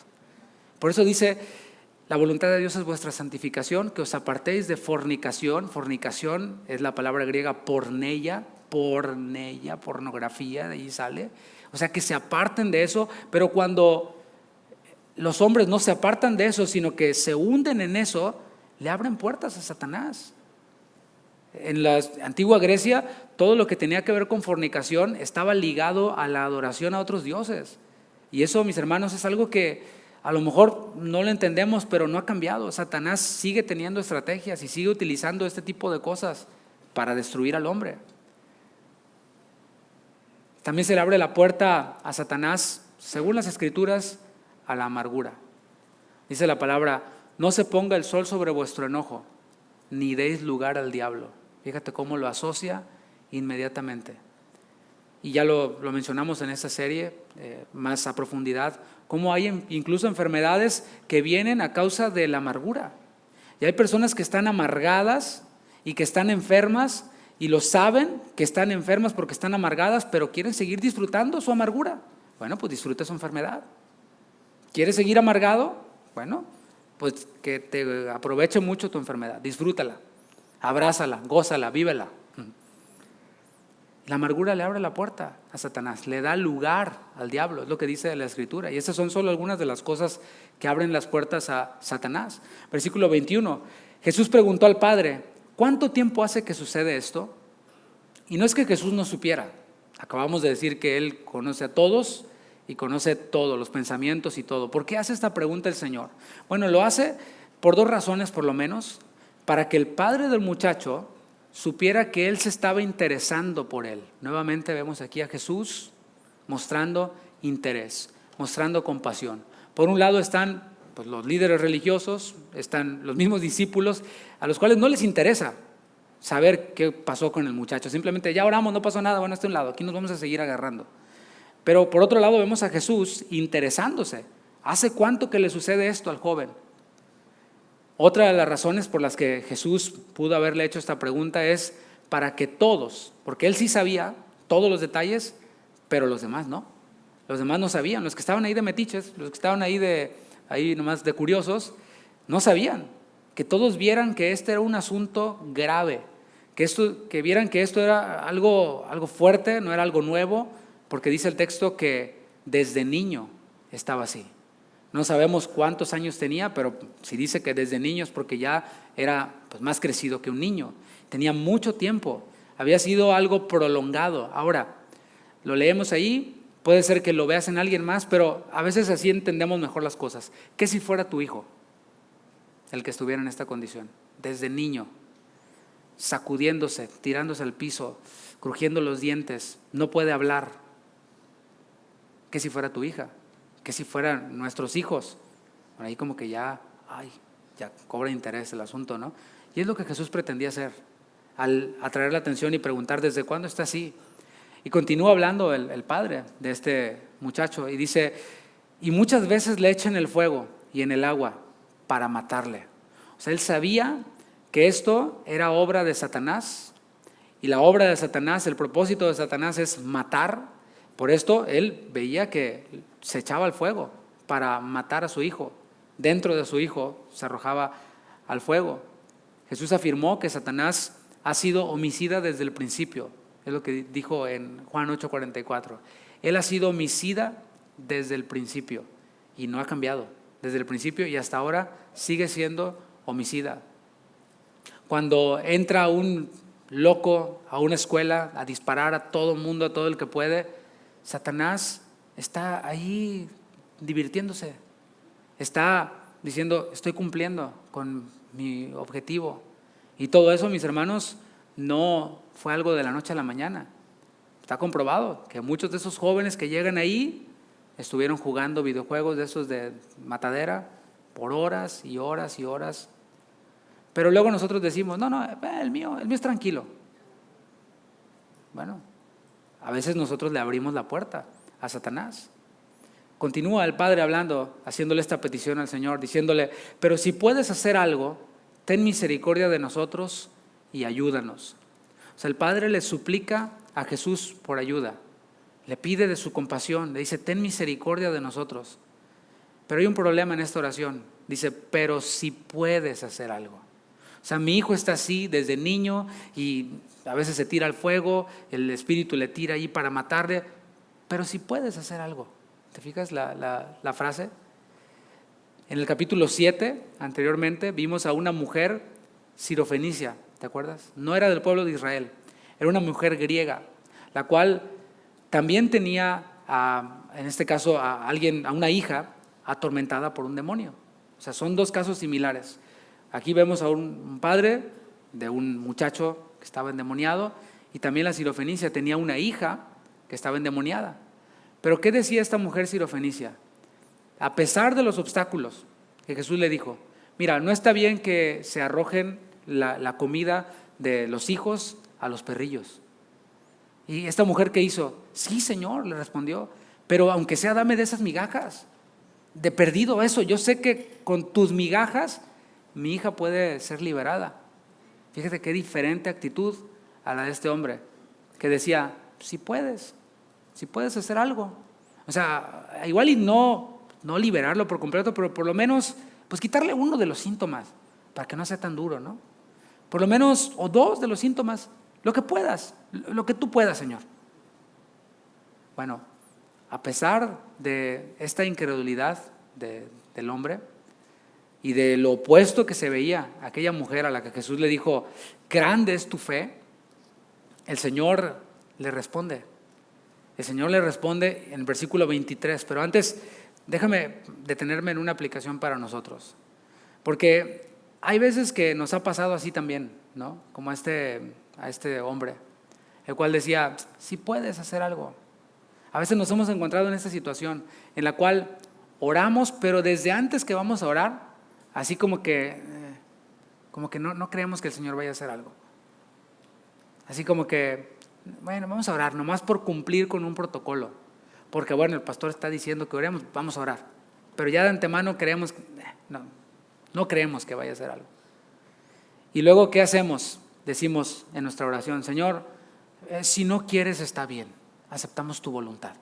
Por eso dice, la voluntad de Dios es vuestra santificación, que os apartéis de fornicación. Fornicación es la palabra griega porneia, pornografía, de ahí sale. O sea, que se aparten de eso, pero cuando los hombres no se apartan de eso, sino que se hunden en eso, le abren puertas a Satanás. En la antigua Grecia, todo lo que tenía que ver con fornicación estaba ligado a la adoración a otros dioses. Y eso, mis hermanos, es algo que a lo mejor no lo entendemos, pero no ha cambiado. Satanás sigue teniendo estrategias y sigue utilizando este tipo de cosas para destruir al hombre. También se le abre la puerta a Satanás, según las Escrituras, a la amargura. Dice la palabra, no se ponga el sol sobre vuestro enojo, ni deis lugar al diablo. Fíjate cómo lo asocia inmediatamente. Y ya lo mencionamos en esta serie más a profundidad, cómo hay incluso enfermedades que vienen a causa de la amargura. Y hay personas que están amargadas y que están enfermas y lo saben que están enfermas porque están amargadas, pero quieren seguir disfrutando su amargura. Bueno, pues disfruta su enfermedad. ¿Quieres seguir amargado? Bueno, pues que te aproveche mucho tu enfermedad, disfrútala, abrázala, gózala, vívela. La amargura le abre la puerta a Satanás, le da lugar al diablo, es lo que dice la Escritura. Y esas son solo algunas de las cosas que abren las puertas a Satanás. Versículo 21, Jesús preguntó al Padre, ¿cuánto tiempo hace que sucede esto? Y no es que Jesús no supiera, acabamos de decir que Él conoce a todos y conoce todos los pensamientos y todo. ¿Por qué hace esta pregunta el Señor? Bueno, lo hace por dos razones por lo menos, para que el padre del muchacho supiera que él se estaba interesando por él. Nuevamente vemos aquí a Jesús mostrando interés, mostrando compasión. Por un lado están pues, los líderes religiosos, están los mismos discípulos, a los cuales no les interesa saber qué pasó con el muchacho. Simplemente ya oramos, no pasó nada, bueno, está a un lado, aquí nos vamos a seguir agarrando. Pero por otro lado vemos a Jesús interesándose. ¿Hace cuánto que le sucede esto al joven? Otra de las razones por las que Jesús pudo haberle hecho esta pregunta es para que todos, porque él sí sabía todos los detalles, pero los demás no. Los demás no sabían, los que estaban ahí de metiches, los que estaban ahí nomás de curiosos, no sabían. Que todos vieran que este era un asunto grave, que vieran que esto era algo fuerte, no era algo nuevo, porque dice el texto que desde niño estaba así. No sabemos cuántos años tenía, pero si dice que desde niño es porque ya era pues, más crecido que un niño. Tenía mucho tiempo, había sido algo prolongado. Ahora, lo leemos ahí, puede ser que lo veas en alguien más, pero a veces así entendemos mejor las cosas. ¿Qué si fuera tu hijo el que estuviera en esta condición? Desde niño, sacudiéndose, tirándose al piso, crujiendo los dientes, no puede hablar. ¿Qué si fuera tu hija? ¿Qué si fueran nuestros hijos? Ahí como que ya cobra interés el asunto, ¿no? Y es lo que Jesús pretendía hacer, al atraer la atención y preguntar ¿desde cuándo está así? Y continúa hablando el padre de este muchacho y dice, y muchas veces le echan el fuego y en el agua para matarle. O sea, él sabía que esto era obra de Satanás y la obra de Satanás, el propósito de Satanás es matar. Por esto él veía que se echaba al fuego para matar a su hijo. Dentro de su hijo se arrojaba al fuego. Jesús afirmó que Satanás ha sido homicida desde el principio. Es lo que dijo en Juan 8:44. Él ha sido homicida desde el principio y no ha cambiado. Desde el principio y hasta ahora sigue siendo homicida. Cuando entra un loco a una escuela a disparar a todo el mundo, a todo el que puede, Satanás está ahí divirtiéndose. Está diciendo, estoy cumpliendo con mi objetivo. Y todo eso, mis hermanos, no fue algo de la noche a la mañana. Está comprobado que muchos de esos jóvenes que llegan ahí estuvieron jugando videojuegos de esos de matadera por horas y horas y horas. Pero luego nosotros decimos, no, el mío es tranquilo. Bueno, a veces nosotros le abrimos la puerta a Satanás. Continúa el padre hablando, haciéndole esta petición al Señor, diciéndole, pero si puedes hacer algo, ten misericordia de nosotros y ayúdanos. O sea, el padre le suplica a Jesús por ayuda, le pide de su compasión, le dice, ten misericordia de nosotros. Pero hay un problema en esta oración, dice, pero si puedes hacer algo. O sea, mi hijo está así desde niño y a veces se tira al fuego, el espíritu le tira ahí para matarle, pero si puedes hacer algo. ¿Te fijas la frase? En el capítulo 7, anteriormente, vimos a una mujer sirofenicia, ¿te acuerdas? No era del pueblo de Israel, era una mujer griega, la cual también tenía, en este caso, a una hija atormentada por un demonio. O sea, son dos casos similares. Aquí vemos a un padre de un muchacho que estaba endemoniado y también la sirofenicia tenía una hija que estaba endemoniada. Pero ¿qué decía esta mujer sirofenicia? A pesar de los obstáculos que Jesús le dijo, mira, no está bien que se arrojen la comida de los hijos a los perrillos. Y esta mujer, ¿qué hizo? Sí, Señor, le respondió, pero aunque sea dame de esas migajas, de perdido eso, yo sé que con tus migajas mi hija puede ser liberada. Fíjate qué diferente actitud a la de este hombre, que decía, si puedes hacer algo. O sea, igual y no liberarlo por completo, pero por lo menos, pues quitarle uno de los síntomas, para que no sea tan duro, ¿no? Por lo menos, o dos de los síntomas, lo que puedas, lo que tú puedas, Señor. Bueno, a pesar de esta incredulidad del hombre y de lo opuesto que se veía aquella mujer a la que Jesús le dijo, grande es tu fe, el Señor le responde. El Señor le responde en el versículo 23, pero antes déjame detenerme en una aplicación para nosotros, porque hay veces que nos ha pasado así también, ¿no? Como a este hombre, el cual decía, si puedes hacer algo. A veces nos hemos encontrado en esta situación en la cual oramos, pero desde antes que vamos a orar, así como que no creemos que el Señor vaya a hacer algo. Así como que, bueno, vamos a orar, nomás por cumplir con un protocolo. Porque bueno, el pastor está diciendo que oremos, vamos a orar. Pero ya de antemano creemos, no, No creemos que vaya a hacer algo. Y luego, ¿qué hacemos? Decimos en nuestra oración: Señor, si no quieres está bien, aceptamos tu voluntad.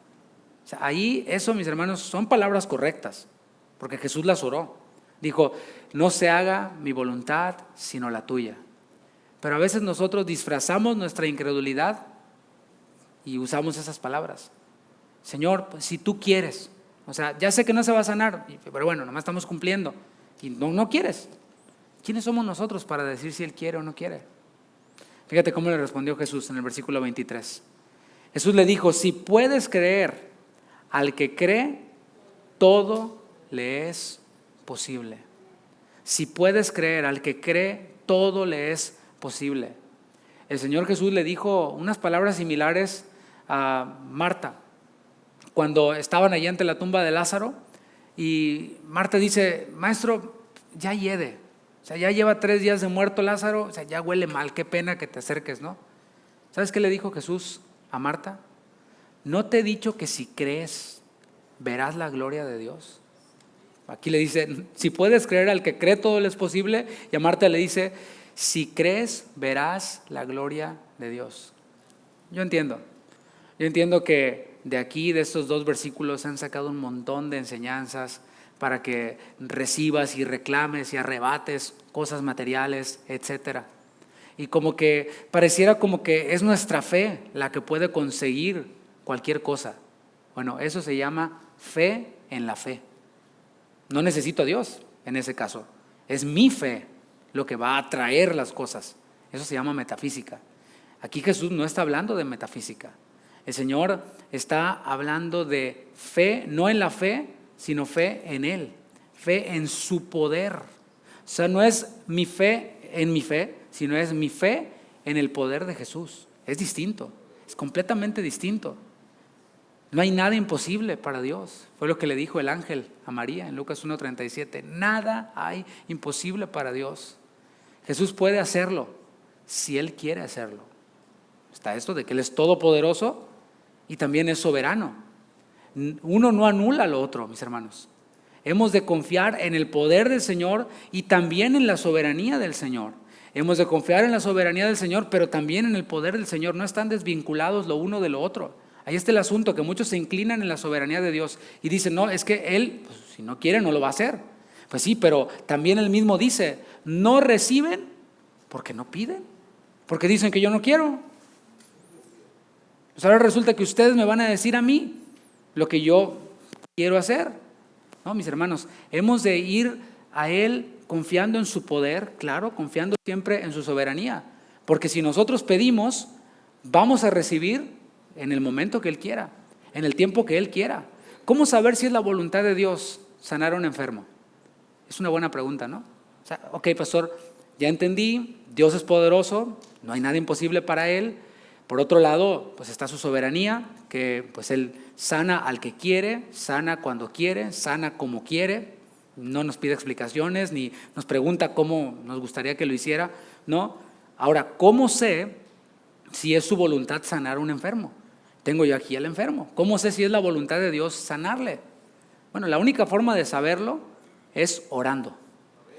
O sea, ahí eso, mis hermanos, son palabras correctas, porque Jesús las oró. Dijo: no se haga mi voluntad sino la tuya. Pero a veces nosotros disfrazamos nuestra incredulidad y usamos esas palabras. Señor, pues, si tú quieres, o sea, ya sé que no se va a sanar, pero bueno, nomás estamos cumpliendo. Y no quieres. ¿Quiénes somos nosotros para decir si Él quiere o no quiere? Fíjate cómo le respondió Jesús en el versículo 23. Jesús le dijo: si puedes creer, al que cree, todo le es posible. Si puedes creer, al que cree, todo le es posible. El Señor Jesús le dijo unas palabras similares a Marta cuando estaban allí ante la tumba de Lázaro, y Marta dice: Maestro, ya hiede, o sea, ya lleva 3 días de muerto Lázaro, o sea, ya huele mal, qué pena que te acerques, ¿no? ¿Sabes qué le dijo Jesús a Marta? ¿No te he dicho que si crees verás la gloria de Dios? Aquí le dice: si puedes creer, al que cree todo le es posible. Y a Marta le dice: si crees verás la gloria de Dios. Yo entiendo que de aquí, de estos 2 versículos, se han sacado un montón de enseñanzas para que recibas y reclames y arrebates cosas materiales, etcétera. Y como que pareciera como que es nuestra fe la que puede conseguir cualquier cosa. Bueno, eso se llama fe en la fe. No necesito a Dios en ese caso. Es mi fe lo que va a atraer las cosas. Eso se llama metafísica. Aquí Jesús no está hablando de metafísica. El Señor está hablando de fe, no en la fe, sino fe en Él. Fe en su poder. O sea, no es mi fe en mi fe, sino es mi fe en el poder de Jesús. Es distinto, es completamente distinto. No hay nada imposible para Dios. Fue lo que le dijo el ángel a María en Lucas 1:37. Nada hay imposible para Dios. Jesús puede hacerlo si Él quiere hacerlo. Está esto de que Él es todopoderoso y también es soberano. Uno no anula lo otro, mis hermanos. Hemos de confiar en el poder del Señor y también en la soberanía del Señor. Hemos de confiar en la soberanía del Señor, pero también en el poder del Señor. No están desvinculados lo uno de lo otro. Ahí está el asunto, que muchos se inclinan en la soberanía de Dios y dicen: no, es que Él, pues, si no quiere, no lo va a hacer. Pues sí, pero también Él mismo dice: no reciben porque no piden, porque dicen que yo no quiero. Pues ahora resulta que ustedes me van a decir a mí lo que yo quiero hacer. No, mis hermanos, hemos de ir a Él confiando en su poder, claro, confiando siempre en su soberanía, porque si nosotros pedimos, vamos a recibir en el momento que Él quiera, en el tiempo que Él quiera. ¿Cómo saber si es la voluntad de Dios sanar a un enfermo? Es una buena pregunta, ¿no? O sea, ok, pastor, ya entendí, Dios es poderoso, no hay nada imposible para Él. Por otro lado, pues está su soberanía, que pues Él sana al que quiere, sana cuando quiere, sana como quiere. No nos pide explicaciones ni nos pregunta cómo nos gustaría que lo hiciera, ¿no? Ahora, ¿cómo sé si es su voluntad sanar a un enfermo? Tengo yo aquí al enfermo. ¿Cómo sé si es la voluntad de Dios sanarle? Bueno, la única forma de saberlo es orando.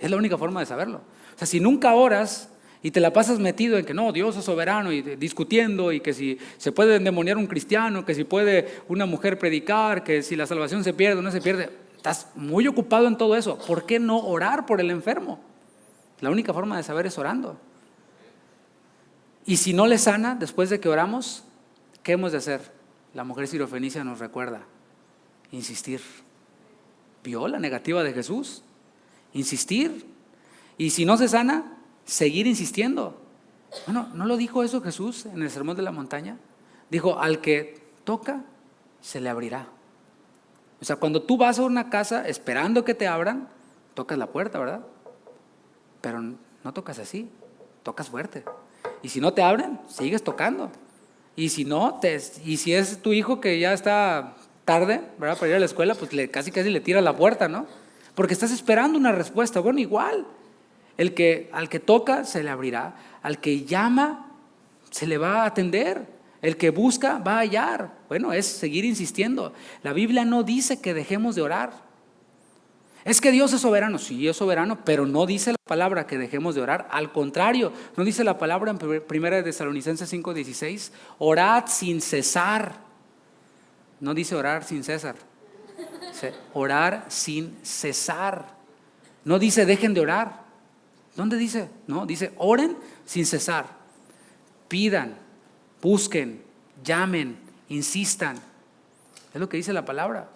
Es la única forma de saberlo. O sea, si nunca oras y te la pasas metido en que no, Dios es soberano, y discutiendo, y que si se puede endemoniar un cristiano, que si puede una mujer predicar, que si la salvación se pierde o no se pierde, estás muy ocupado en todo eso. ¿Por qué no orar por el enfermo? La única forma de saber es orando. Y si no le sana después de que oramos, ¿qué hemos de hacer? La mujer sirofenicia nos recuerda: insistir. ¿Vio la negativa de Jesús? Insistir. Y si no se sana, seguir insistiendo. Bueno, ¿no lo dijo eso Jesús en el Sermón de la Montaña? Dijo: al que toca, se le abrirá. O sea, cuando tú vas a una casa esperando que te abran, tocas la puerta, ¿verdad? Pero no tocas así, tocas fuerte. Y si no te abren, sigues tocando. Y si no, y si es tu hijo que ya está tarde, ¿verdad?, para ir a la escuela, pues casi le tiras la puerta, ¿no? Porque estás esperando una respuesta. Bueno, igual, al que toca se le abrirá, al que llama se le va a atender, el que busca va a hallar. Bueno, es seguir insistiendo. La Biblia no dice que dejemos de orar. Es que Dios es soberano. Sí, es soberano, pero no dice la palabra que dejemos de orar. Al contrario, no dice la palabra en 1 Tesalonicenses 5:16, orad sin cesar. No dice orar sin cesar. Dice orar sin cesar. No dice dejen de orar. ¿Dónde dice? No, dice oren sin cesar. Pidan, busquen, llamen, insistan. Es lo que dice la palabra.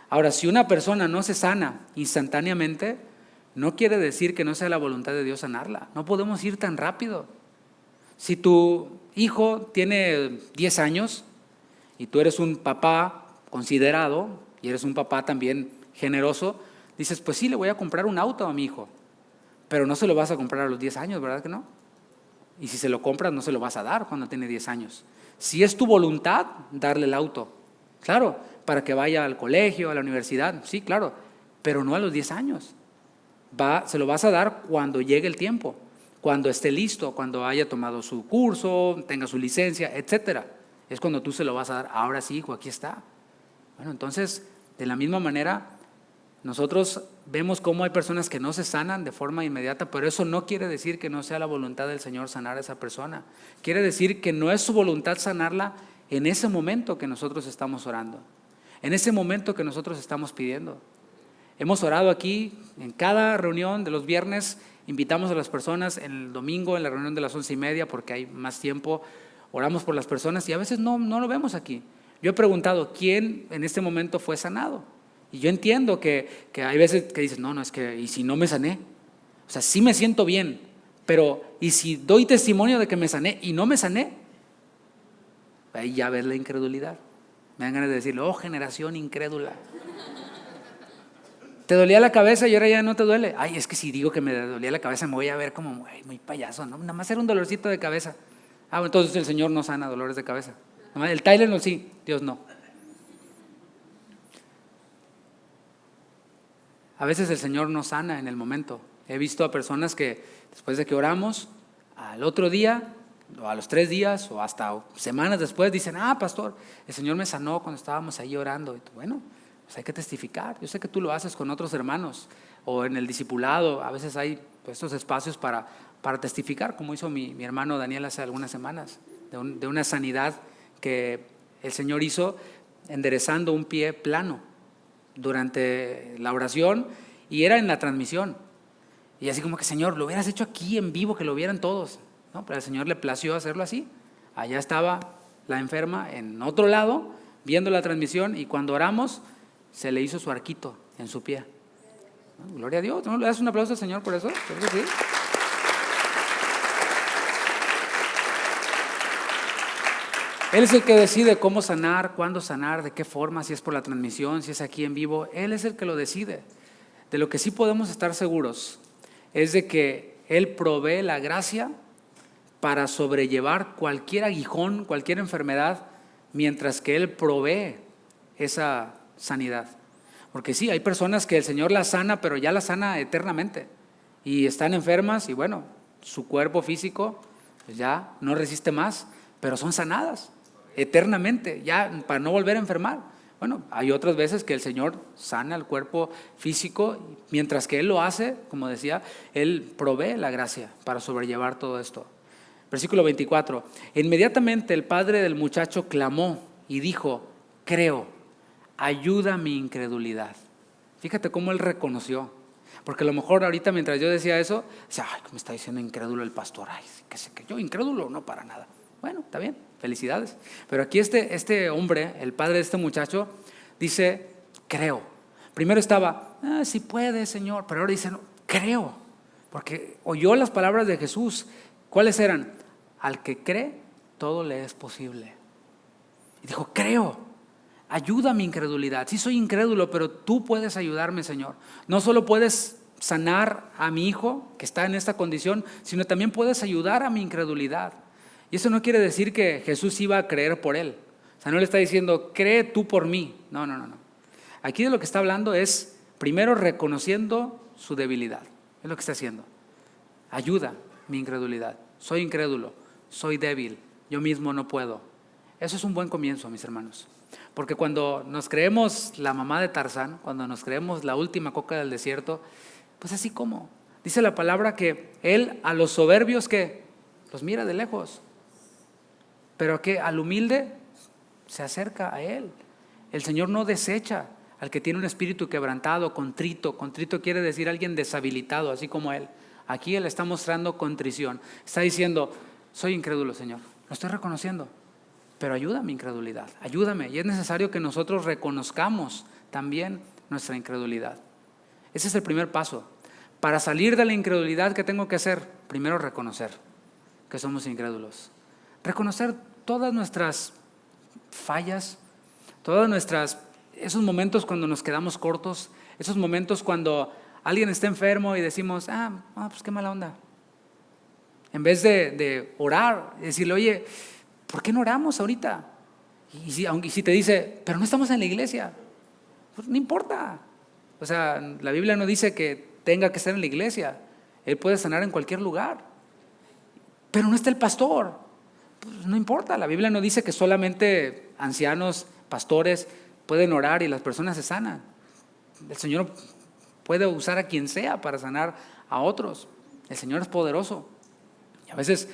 Ahora, si una persona no se sana instantáneamente, no quiere decir que no sea la voluntad de Dios sanarla. No podemos ir tan rápido. Si tu hijo tiene 10 años y tú eres un papá considerado y eres un papá también generoso, dices, pues sí, le voy a comprar un auto a mi hijo, pero no se lo vas a comprar a los 10 años, ¿verdad que no? Y si se lo compras, no se lo vas a dar cuando tiene 10 años. Si es tu voluntad, darle el auto. Claro, para que vaya al colegio, a la universidad, sí, claro, pero no a los 10 años. Se lo vas a dar cuando llegue el tiempo, cuando esté listo, cuando haya tomado su curso, tenga su licencia, etcétera. Es cuando tú se lo vas a dar. Ahora sí, hijo, aquí está. Bueno, entonces, de la misma manera, nosotros vemos cómo hay personas que no se sanan de forma inmediata, pero eso no quiere decir que no sea la voluntad del Señor sanar a esa persona. Quiere decir que no es su voluntad sanarla en ese momento que nosotros estamos orando, en ese momento que nosotros estamos pidiendo. Hemos orado aquí en cada reunión de los viernes, invitamos a las personas en el domingo, en la reunión de las 11:30, porque hay más tiempo, oramos por las personas y a veces no lo vemos aquí. Yo he preguntado, ¿quién en este momento fue sanado? Y yo entiendo que hay veces que dices, no, es que, ¿y si no me sané? O sea, sí me siento bien, pero ¿y si doy testimonio de que me sané y no me sané? Ahí ya ves la incredulidad. Me dan ganas de decirle, oh, generación incrédula. ¿Te dolía la cabeza y ahora ya no te duele? Ay, es que si digo que me dolía la cabeza me voy a ver como muy payaso, ¿no? Nada más era un dolorcito de cabeza. Bueno, entonces el Señor no sana dolores de cabeza. El Tylenol sí, Dios no. A veces el Señor no sana en el momento. He visto a personas que después de que oramos, al otro día, o a los 3 días, o hasta semanas después, dicen, pastor, el Señor me sanó cuando estábamos ahí orando. Y bueno, pues hay que testificar. Yo sé que tú lo haces con otros hermanos, o en el discipulado, a veces hay estos espacios para testificar, como hizo mi hermano Daniel hace algunas semanas, de una sanidad que el Señor hizo enderezando un pie plano durante la oración, y era en la transmisión. Y así como que, Señor, lo hubieras hecho aquí en vivo, que lo vieran todos. No, pero al Señor le plació hacerlo así. Allá estaba la enferma en otro lado, viendo la transmisión, y cuando oramos, se le hizo su arquito en su pie. ¿No? Gloria a Dios. ¿No le das un aplauso al Señor por eso? ¿Por eso sí? Él es el que decide cómo sanar, cuándo sanar, de qué forma, si es por la transmisión, si es aquí en vivo. Él es el que lo decide. De lo que sí podemos estar seguros es de que Él provee la gracia para sobrellevar cualquier aguijón, cualquier enfermedad, mientras que Él provee esa sanidad. Porque sí, hay personas que el Señor las sana, pero ya las sana eternamente. Y están enfermas y bueno, su cuerpo físico pues ya no resiste más, pero son sanadas eternamente, ya para no volver a enfermar. Bueno, hay otras veces que el Señor sana el cuerpo físico, mientras que Él lo hace, como decía, Él provee la gracia para sobrellevar todo esto. Versículo 24, inmediatamente el padre del muchacho clamó y dijo, creo, ayuda mi incredulidad. Fíjate cómo él reconoció, porque a lo mejor ahorita mientras yo decía eso, decía, ¿cómo está diciendo incrédulo el pastor? Ay, que sé que yo incrédulo, no para nada. Bueno, está bien, felicidades. Pero aquí este hombre, el padre de este muchacho, dice, creo. Primero estaba, sí puede, Señor, pero ahora dice, no, creo, porque oyó las palabras de Jesús. ¿Cuáles eran? Al que cree, todo le es posible. Y dijo, creo, ayuda mi incredulidad. Sí soy incrédulo, pero tú puedes ayudarme, Señor. No solo puedes sanar a mi hijo que está en esta condición, sino también puedes ayudar a mi incredulidad. Y eso no quiere decir que Jesús iba a creer por él. O sea, no le está diciendo, cree tú por mí. No. Aquí de lo que está hablando es, primero reconociendo su debilidad. Es lo que está haciendo. Ayuda mi incredulidad. Soy incrédulo, soy débil, yo mismo no puedo. Eso es un buen comienzo, mis hermanos. Porque cuando nos creemos la mamá de Tarzán, cuando nos creemos la última coca del desierto, pues así como. Dice la palabra que Él a los soberbios que los mira de lejos, pero que al humilde se acerca a Él. El Señor no desecha al que tiene un espíritu quebrantado, contrito. Contrito quiere decir alguien deshabilitado, así como Él. Aquí Él está mostrando contrición. Está diciendo, soy incrédulo, Señor. Lo estoy reconociendo, pero ayuda a mi incredulidad. Ayúdame. Y es necesario que nosotros reconozcamos también nuestra incredulidad. Ese es el primer paso. Para salir de la incredulidad, ¿qué tengo que hacer? Primero reconocer que somos incrédulos. Reconocer todas nuestras fallas, esos momentos cuando nos quedamos cortos, esos momentos cuando alguien está enfermo y decimos, pues qué mala onda. En vez de orar, decirle, oye, ¿por qué no oramos ahorita? Y si te dice, pero no estamos en la iglesia, pues no importa. O sea, la Biblia no dice que tenga que estar en la iglesia. Él puede sanar en cualquier lugar. Pero no está el pastor. Pues no importa, la Biblia no dice que solamente ancianos, pastores pueden orar y las personas se sanan. El Señor puede usar a quien sea para sanar a otros. El Señor es poderoso. Y a veces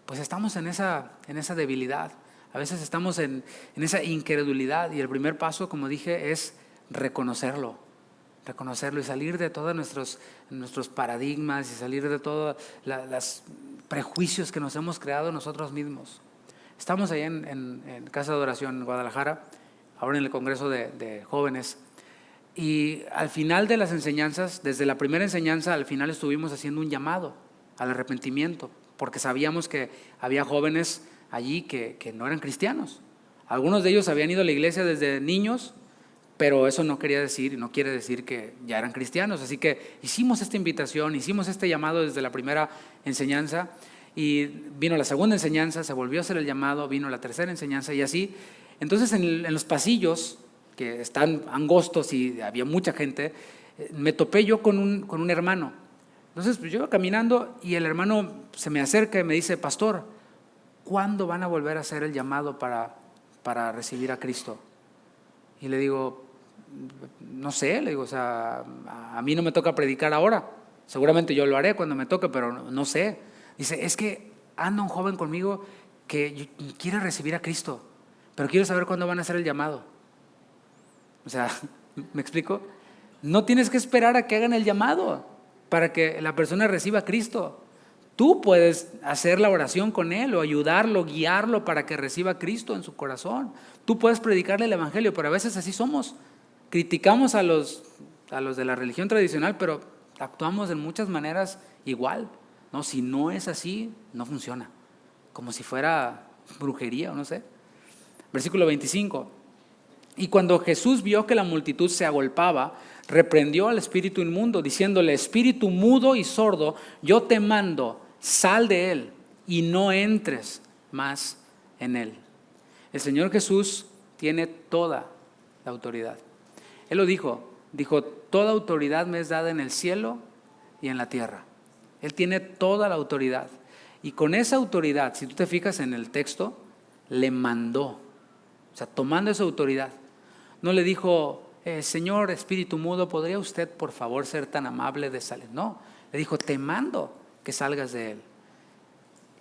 pues estamos en esa debilidad. A veces estamos en esa incredulidad. Y el primer paso, como dije, es reconocerlo y salir de todos nuestros paradigmas y salir de todos los prejuicios que nos hemos creado nosotros mismos. Estamos ahí en Casa de Oración en Guadalajara, ahora en el Congreso de Jóvenes, y al final de las enseñanzas, desde la primera enseñanza al final estuvimos haciendo un llamado al arrepentimiento, porque sabíamos que había jóvenes allí que no eran cristianos. Algunos de ellos habían ido a la iglesia desde niños, pero eso no quería decir y no quiere decir que ya eran cristianos. Así que hicimos esta invitación, hicimos este llamado desde la primera enseñanza, y vino la segunda enseñanza, se volvió a hacer el llamado, vino la tercera enseñanza y así. Entonces en los pasillos que están angostos y había mucha gente, me topé yo con un hermano. Entonces yo iba caminando y el hermano se me acerca y me dice, pastor, ¿cuándo van a volver a hacer el llamado para recibir a Cristo? Y le digo, no sé, o sea, a mí no me toca predicar ahora. Seguramente yo lo haré cuando me toque, pero no sé. Dice, es que anda un joven conmigo que quiere recibir a Cristo, pero quiero saber cuándo van a hacer el llamado. O sea, ¿me explico? No tienes que esperar a que hagan el llamado para que la persona reciba a Cristo. Tú puedes hacer la oración con él o ayudarlo, guiarlo para que reciba a Cristo en su corazón. Tú puedes predicarle el evangelio, pero a veces así somos. Criticamos a los de la religión tradicional, pero actuamos en muchas maneras igual. No, si no es así, no funciona. Como si fuera brujería o no sé. Versículo 25. Y cuando Jesús vio que la multitud se agolpaba, reprendió al espíritu inmundo, diciéndole, espíritu mudo y sordo, yo te mando, sal de él y no entres más en él. El Señor Jesús tiene toda la autoridad. Él lo dijo, toda autoridad me es dada en el cielo y en la tierra. Él tiene toda la autoridad. Y con esa autoridad, si tú te fijas en el texto, le mandó. O sea, tomando esa autoridad. No le dijo, Señor espíritu mudo, ¿podría usted por favor ser tan amable de salir? No, le dijo, te mando que salgas de él.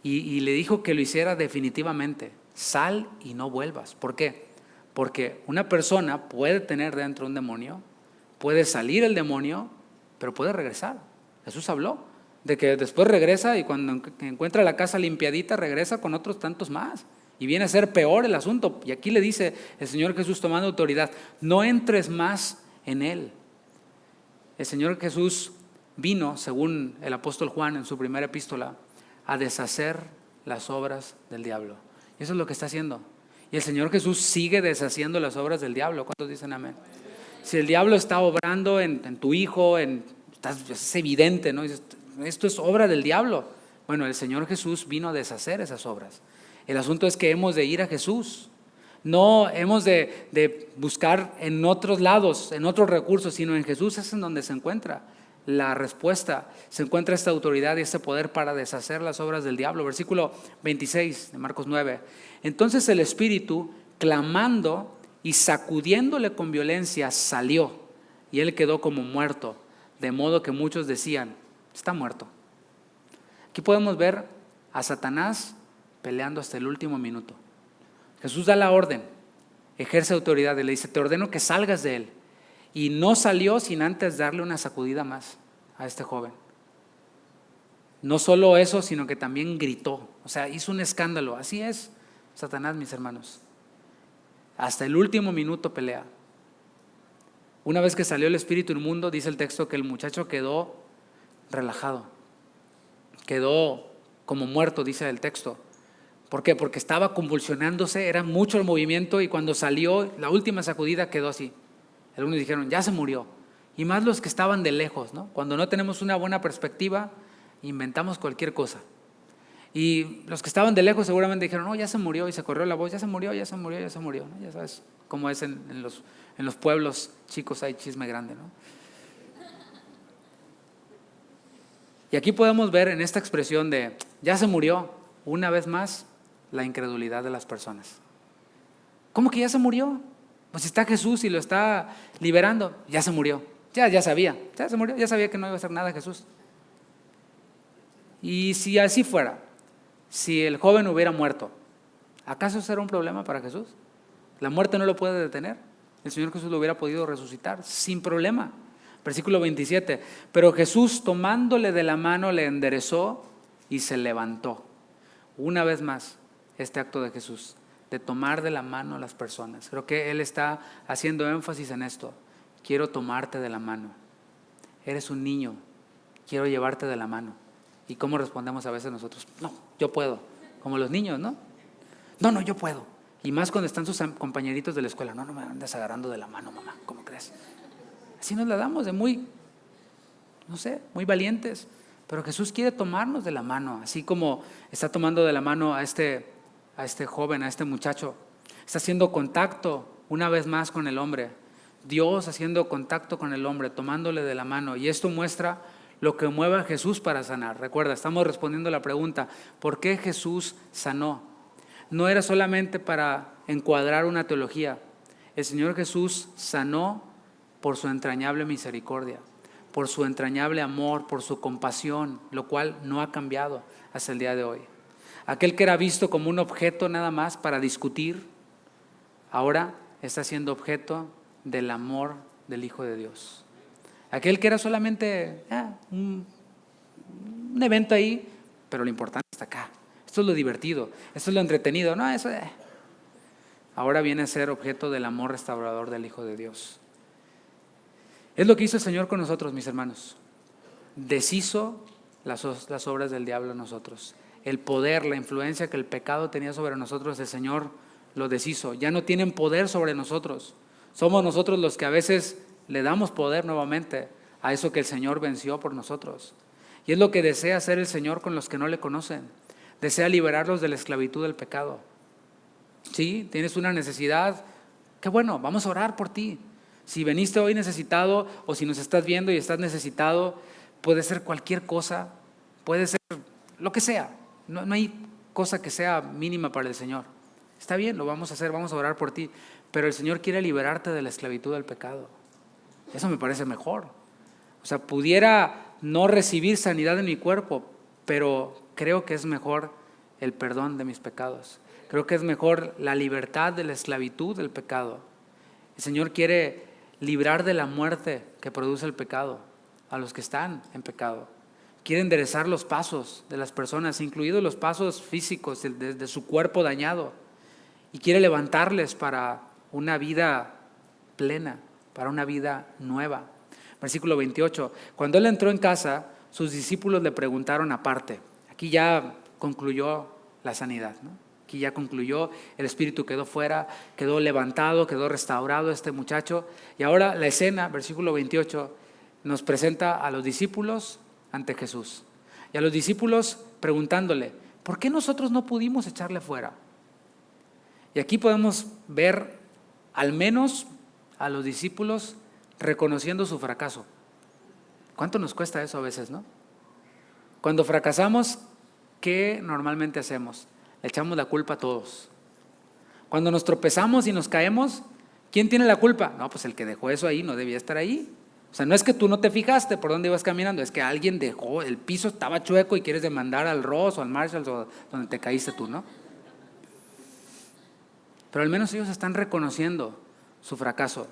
Y le dijo que lo hiciera definitivamente. Sal y no vuelvas. ¿Por qué? Porque una persona puede tener dentro un demonio, puede salir el demonio, pero puede regresar. Jesús habló de que después regresa y cuando encuentra la casa limpiadita regresa con otros tantos más y viene a ser peor el asunto. Y aquí le dice el Señor Jesús tomando autoridad, no entres más en él. El Señor Jesús vino, según el apóstol Juan en su primera epístola, a deshacer las obras del diablo. Y eso es lo que está haciendo. Y el Señor Jesús sigue deshaciendo las obras del diablo. ¿Cuántos dicen amén? Si el diablo está obrando en tu hijo, es evidente, ¿no? Esto es obra del diablo. Bueno, el Señor Jesús vino a deshacer esas obras. El asunto es que hemos de ir a Jesús. No hemos de buscar en otros lados, en otros recursos, sino en Jesús es en donde se encuentra la respuesta, se encuentra esta autoridad y este poder para deshacer las obras del diablo. Versículo 26 de Marcos 9. Entonces el espíritu, clamando y sacudiéndole con violencia, salió, y él quedó como muerto, de modo que muchos decían, está muerto. Aquí podemos ver a Satanás peleando hasta el último minuto. Jesús da la orden, ejerce autoridad y le dice, te ordeno que salgas de él. Y no salió sin antes darle una sacudida más a este joven. No solo eso, sino que también gritó, o sea, hizo un escándalo. Así es Satanás, mis hermanos. Hasta el último minuto pelea. Una vez que salió el espíritu inmundo, dice el texto que el muchacho quedó relajado, quedó como muerto, dice el texto. ¿Por qué? Porque estaba convulsionándose, era mucho el movimiento, y cuando salió la última sacudida quedó así. Algunos dijeron, ya se murió. Y más los que estaban de lejos, ¿no? Cuando no tenemos una buena perspectiva, inventamos cualquier cosa. Y los que estaban de lejos seguramente dijeron, no, ya se murió, y se corrió la voz, ya se murió, ya se murió, ya se murió, ¿no? Ya sabes cómo es en los pueblos chicos, hay chisme grande, ¿no? Y aquí podemos ver en esta expresión de ya se murió, una vez más, la incredulidad de las personas. ¿Cómo que ya se murió? Pues está Jesús y lo está liberando. Ya se murió, ya sabía, ya se murió, ya sabía que no iba a hacer nada Jesús. Y si así fuera, si el joven hubiera muerto, ¿acaso será un problema para Jesús? La muerte no lo puede detener. El Señor Jesús lo hubiera podido resucitar sin problema. Versículo 27, pero Jesús tomándole de la mano le enderezó y se levantó. Una vez más, este acto de Jesús, de tomar de la mano a las personas. Creo que Él está haciendo énfasis en esto. Quiero tomarte de la mano. Eres un niño, quiero llevarte de la mano. ¿Y cómo respondemos a veces nosotros? No, yo puedo. Como los niños, ¿no? No, yo puedo. Y más cuando están sus compañeritos de la escuela. No me andes agarrando de la mano, mamá, ¿cómo crees? Así nos la damos de muy valientes. Pero Jesús quiere tomarnos de la mano, así como está tomando de la mano a este joven, a este muchacho. Está haciendo contacto una vez más con el hombre. Dios haciendo contacto con el hombre, tomándole de la mano. Y esto muestra lo que mueve a Jesús para sanar. Recuerda, estamos respondiendo a la pregunta, ¿por qué Jesús sanó? No era solamente para encuadrar una teología. El Señor Jesús sanó por su entrañable misericordia, por su entrañable amor, por su compasión, lo cual no ha cambiado hasta el día de hoy. Aquel que era visto como un objeto nada más para discutir, ahora está siendo objeto del amor del Hijo de Dios. Aquel que era solamente un evento ahí, pero lo importante está acá. Esto es lo divertido, esto es lo entretenido. No, eso ahora viene a ser objeto del amor restaurador del Hijo de Dios. Es lo que hizo el Señor con nosotros, mis hermanos. Deshizo las obras del diablo en nosotros. El poder, la influencia que el pecado tenía sobre nosotros, el Señor lo deshizo. Ya no tienen poder sobre nosotros. Somos nosotros los que a veces le damos poder nuevamente a eso que el Señor venció por nosotros. Y es lo que desea hacer el Señor con los que no le conocen. Desea liberarlos de la esclavitud del pecado. Sí, tienes una necesidad, qué bueno, vamos a orar por ti. Si veniste hoy necesitado, o si nos estás viendo y estás necesitado, puede ser cualquier cosa, puede ser lo que sea. No hay cosa que sea mínima para el Señor. Está bien, lo vamos a hacer, vamos a orar por ti. Pero el Señor quiere liberarte de la esclavitud del pecado. Eso me parece mejor. O sea, pudiera no recibir sanidad en mi cuerpo, pero creo que es mejor el perdón de mis pecados. Creo que es mejor la libertad de la esclavitud del pecado. El Señor quiere librar de la muerte que produce el pecado a los que están en pecado. Quiere enderezar los pasos de las personas, incluidos los pasos físicos de su cuerpo dañado. Y quiere levantarles para una vida plena, para una vida nueva. Versículo 28. Cuando Él entró en casa, sus discípulos le preguntaron aparte. Aquí ya concluyó la sanidad, ¿no? Aquí ya concluyó, el espíritu quedó fuera, quedó levantado, quedó restaurado este muchacho. Y ahora la escena, versículo 28, nos presenta a los discípulos ante Jesús. Y a los discípulos preguntándole, ¿por qué nosotros no pudimos echarle fuera? Y aquí podemos ver al menos a los discípulos reconociendo su fracaso. ¿Cuánto nos cuesta eso a veces, no? Cuando fracasamos, ¿qué normalmente hacemos? Le echamos la culpa a todos. Cuando nos tropezamos y nos caemos, ¿quién tiene la culpa? No, pues el que dejó eso ahí no debía estar ahí. O sea, no es que tú no te fijaste por dónde ibas caminando, es que alguien dejó, el piso estaba chueco y quieres demandar al Ross o al Marshalls o donde te caíste tú, ¿no? Pero al menos ellos están reconociendo su fracaso.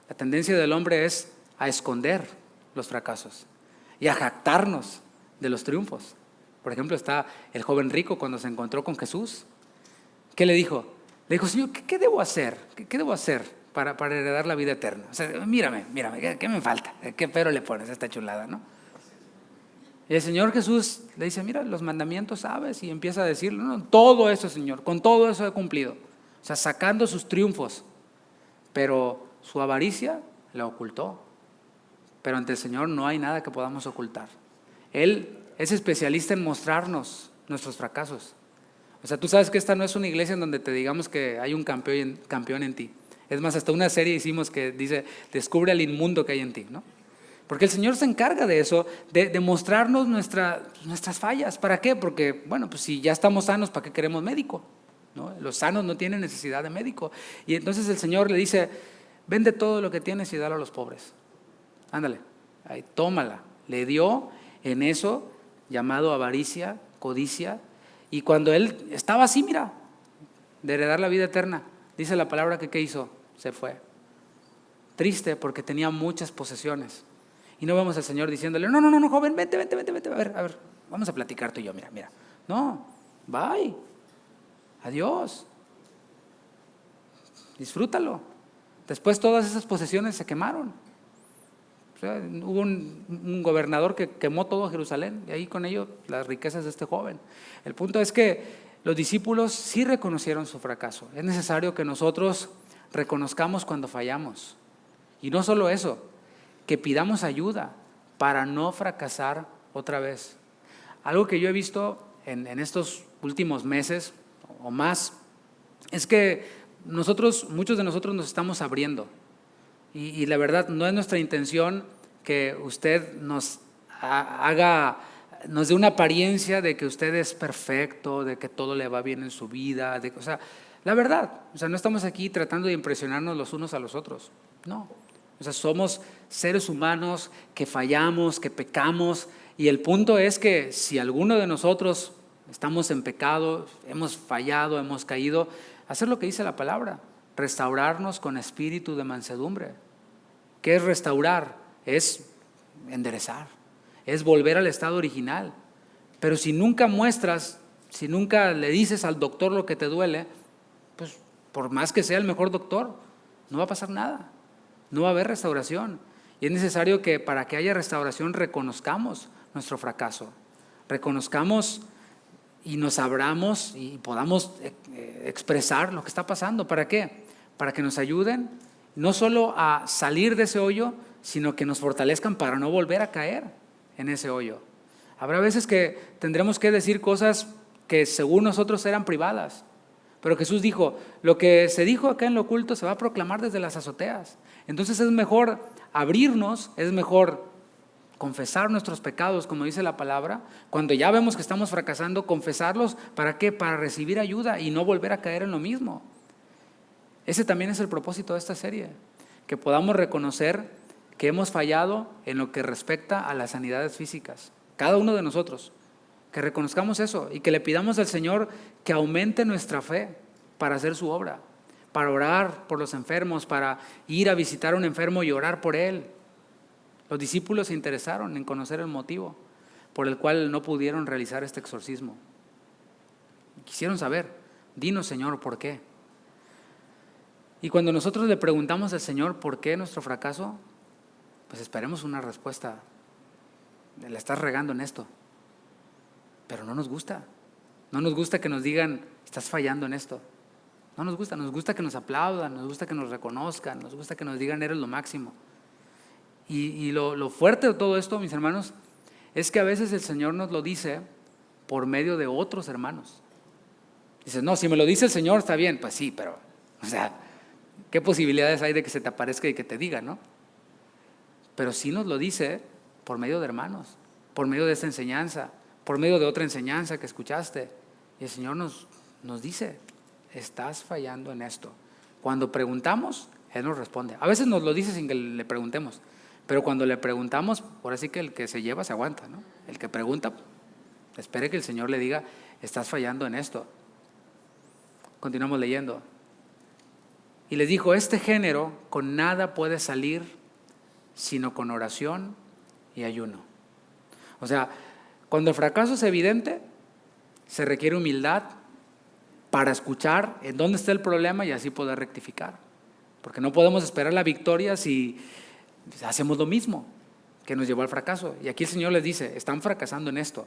La tendencia del hombre es a esconder los fracasos y a jactarnos de los triunfos. Por ejemplo, está el joven rico cuando se encontró con Jesús. ¿Qué le dijo? Le dijo, Señor, ¿qué debo hacer? ¿Qué debo hacer para heredar la vida eterna? O sea, mírame, ¿qué me falta? ¿Qué pero le pones a esta chulada, no? Y el Señor Jesús le dice, mira, los mandamientos sabes, y empieza a decirle, no, todo eso, Señor, con todo eso he cumplido. O sea, sacando sus triunfos, pero su avaricia la ocultó. Pero ante el Señor no hay nada que podamos ocultar. Él es especialista en mostrarnos nuestros fracasos. O sea, tú sabes que esta no es una iglesia en donde te digamos que hay un campeón en ti. Es más, hasta una serie hicimos que dice, descubre al inmundo que hay en ti, ¿no? Porque el Señor se encarga de eso, de mostrarnos nuestras fallas. ¿Para qué? Porque, bueno, pues si ya estamos sanos, ¿para qué queremos médico? ¿No? Los sanos no tienen necesidad de médico. Y entonces el Señor le dice, vende todo lo que tienes y dalo a los pobres. Ándale, ahí, tómala. Le dio en eso llamado avaricia, codicia. Y cuando él estaba así, mira, de heredar la vida eterna, dice la palabra que ¿qué hizo? Se fue. Triste porque tenía muchas posesiones. Y no vemos al Señor diciéndole, no, joven, vente, a ver, vamos a platicar tú y yo, mira. No, bye, adiós, disfrútalo. Después todas esas posesiones se quemaron. O sea, hubo un gobernador que quemó todo Jerusalén y ahí con ello las riquezas de este joven. El punto es que los discípulos sí reconocieron su fracaso. Es necesario que nosotros reconozcamos cuando fallamos. Y no solo eso, que pidamos ayuda para no fracasar otra vez. Algo que yo he visto en estos últimos meses o más es que muchos de nosotros nos estamos abriendo. Y la verdad, no es nuestra intención que usted nos dé una apariencia de que usted es perfecto, de que todo le va bien en su vida. O sea, la verdad, no estamos aquí tratando de impresionarnos los unos a los otros. No. O sea, somos seres humanos que fallamos, que pecamos. Y el punto es que si alguno de nosotros estamos en pecado, hemos fallado, hemos caído, hacer lo que dice la palabra. Restaurarnos con espíritu de mansedumbre. ¿Qué es restaurar? Es enderezar, es volver al estado original. Pero si nunca muestras, si nunca le dices al doctor lo que te duele, pues por más que sea el mejor doctor, no va a pasar nada, no va a haber restauración. Y es necesario que para que haya restauración reconozcamos nuestro fracaso, reconozcamos y nos abramos y podamos expresar lo que está pasando. ¿Para qué? Para que nos ayuden no solo a salir de ese hoyo, sino que nos fortalezcan para no volver a caer en ese hoyo. Habrá veces que tendremos que decir cosas que según nosotros eran privadas, pero Jesús dijo, lo que se dijo acá en lo oculto se va a proclamar desde las azoteas. Entonces es mejor abrirnos, es mejor confesar nuestros pecados, como dice la palabra. Cuando ya vemos que estamos fracasando, confesarlos, ¿para qué? Para recibir ayuda y no volver a caer en lo mismo. Ese también es el propósito de esta serie, que podamos reconocer que hemos fallado en lo que respecta a las sanidades físicas, cada uno de nosotros, que reconozcamos eso y que le pidamos al Señor que aumente nuestra fe para hacer su obra, para orar por los enfermos, para ir a visitar a un enfermo y orar por él. Los discípulos se interesaron en conocer el motivo por el cual no pudieron realizar este exorcismo. Quisieron saber, dinos Señor, ¿por qué? Y cuando nosotros le preguntamos al Señor por qué nuestro fracaso, pues esperemos una respuesta. La estás regando en esto. Pero no nos gusta. No nos gusta que nos digan, estás fallando en esto. No nos gusta que nos aplaudan, nos gusta que nos reconozcan, nos gusta que nos digan, eres lo máximo. Y lo fuerte de todo esto, mis hermanos, es que a veces el Señor nos lo dice por medio de otros hermanos. Dices, no, si me lo dice el Señor está bien. Pues sí, pero, ¿qué posibilidades hay de que se te aparezca y que te diga, no? Pero sí nos lo dice Por medio de hermanos, por medio de esta enseñanza, por medio de otra enseñanza que escuchaste. Y el Señor nos dice, estás fallando en esto. Cuando preguntamos, Él nos responde. A veces nos lo dice sin que le preguntemos, pero cuando le preguntamos, ahora sí que el que se lleva se aguanta, ¿no? El que pregunta, espere que el Señor le diga, estás fallando en esto. Continuamos leyendo. Y les dijo, este género con nada puede salir sino con oración y ayuno. O sea, cuando el fracaso es evidente, se requiere humildad para escuchar en dónde está el problema y así poder rectificar. Porque no podemos esperar la victoria si hacemos lo mismo que nos llevó al fracaso. Y aquí el Señor les dice, están fracasando en esto.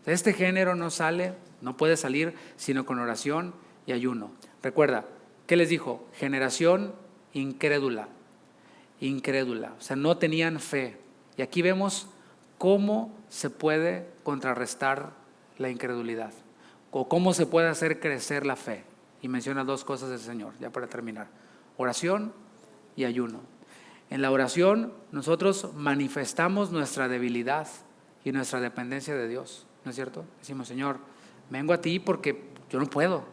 Este género no puede salir sino con oración y ayuno. Recuerda, ¿qué les dijo? Generación incrédula. Incrédula, o sea, no tenían fe. Y aquí vemos cómo se puede contrarrestar la incredulidad o cómo se puede hacer crecer la fe. Y menciona dos cosas del Señor, ya para terminar: oración y ayuno. En la oración nosotros manifestamos nuestra debilidad y nuestra dependencia de Dios, ¿no es cierto? Decimos, Señor, vengo a ti porque yo no puedo,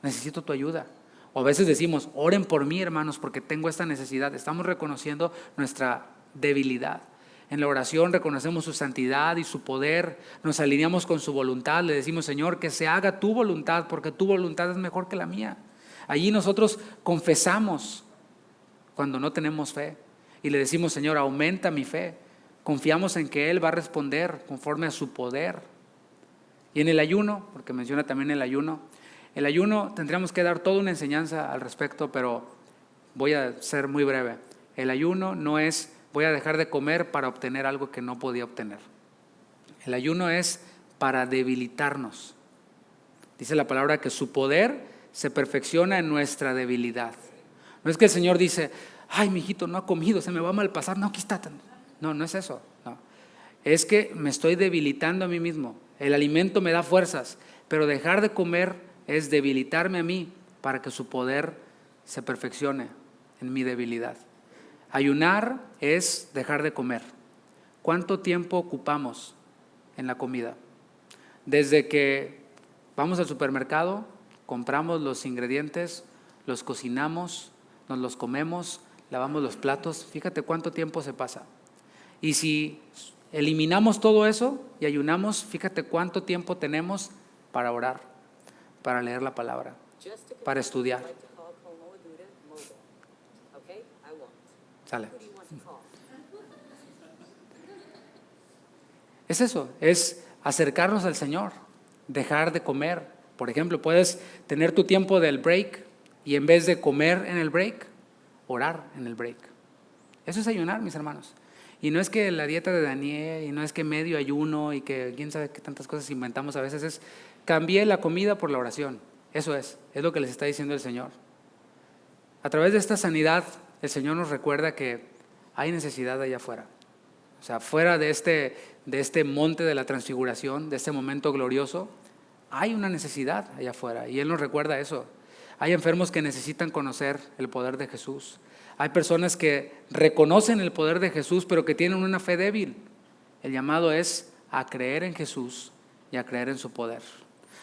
necesito tu ayuda. O a veces decimos, oren por mí, hermanos, porque tengo esta necesidad. Estamos reconociendo nuestra debilidad. En la oración reconocemos su santidad y su poder, nos alineamos con su voluntad, le decimos, Señor, que se haga tu voluntad, porque tu voluntad es mejor que la mía. Allí nosotros confesamos cuando no tenemos fe y le decimos, Señor, aumenta mi fe. Confiamos en que Él va a responder conforme a su poder. Y en el ayuno, porque menciona también el ayuno tendríamos que dar toda una enseñanza al respecto, pero voy a ser muy breve. El ayuno no es voy a dejar de comer para obtener algo que no podía obtener. El ayuno es para debilitarnos. Dice la palabra que su poder se perfecciona en nuestra debilidad. No es que el Señor dice, ay, mijito, no ha comido, se me va a malpasar. No, aquí está. No, no es eso. No. Es que me estoy debilitando a mí mismo. El alimento me da fuerzas, pero dejar de comer es debilitarme a mí para que su poder se perfeccione en mi debilidad. Ayunar es dejar de comer. ¿Cuánto tiempo ocupamos en la comida? Desde que vamos al supermercado, compramos los ingredientes, los cocinamos, nos los comemos, lavamos los platos. Fíjate cuánto tiempo se pasa. Y si eliminamos todo eso y ayunamos, fíjate cuánto tiempo tenemos para orar, para leer la palabra, para estudiar. Sale. Es eso, es acercarnos al Señor, dejar de comer. Por ejemplo, puedes tener tu tiempo del break y en vez de comer en el break, orar en el break. Eso es ayunar, mis hermanos. Y no es que la dieta de Daniel, y no es que medio ayuno, y que quién sabe qué tantas cosas inventamos a veces, es cambié la comida por la oración. Eso es lo que les está diciendo el Señor. A través de esta sanidad, el Señor nos recuerda que hay necesidad allá afuera. O sea, fuera de este monte de la transfiguración, de este momento glorioso, hay una necesidad allá afuera. Y Él nos recuerda eso. Hay enfermos que necesitan conocer el poder de Jesús. Hay personas que reconocen el poder de Jesús, pero que tienen una fe débil. El llamado es a creer en Jesús y a creer en su poder.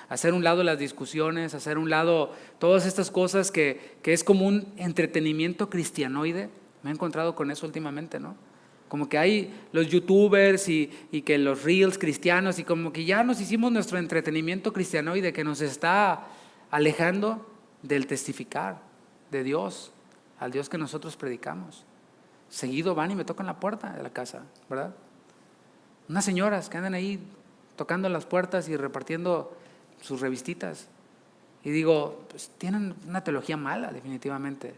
Hacer un lado las discusiones, hacer un lado todas estas cosas que es como un entretenimiento cristianoide. Me he encontrado con eso últimamente, ¿no? Como que hay los youtubers y que los reels cristianos y como que ya nos hicimos nuestro entretenimiento cristianoide que nos está alejando del testificar de Dios, al Dios que nosotros predicamos. Seguido van y me tocan la puerta de la casa, ¿verdad? Unas señoras que andan ahí tocando las puertas y repartiendo sus revistitas. Y digo, pues tienen una teología mala definitivamente,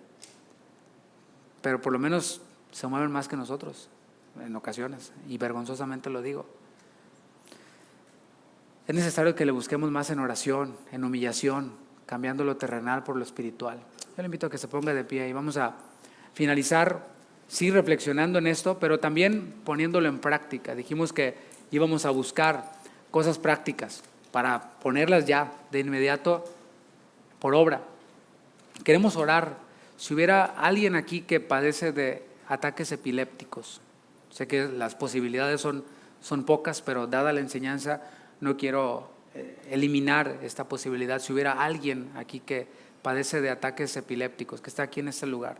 pero por lo menos se mueven más que nosotros en ocasiones, y vergonzosamente lo digo. Es necesario que le busquemos más en oración, en humillación, cambiando lo terrenal por lo espiritual. Yo le invito a que se ponga de pie y vamos a finalizar, sí, reflexionando en esto, pero también poniéndolo en práctica. Dijimos que íbamos a buscar cosas prácticas para ponerlas ya de inmediato por obra. Queremos orar. Si hubiera alguien aquí que padece de ataques epilépticos, Sé que las posibilidades son pocas, pero dada la enseñanza no quiero eliminar esta posibilidad. Si hubiera alguien aquí que padece de ataques epilépticos, que está aquí en este lugar,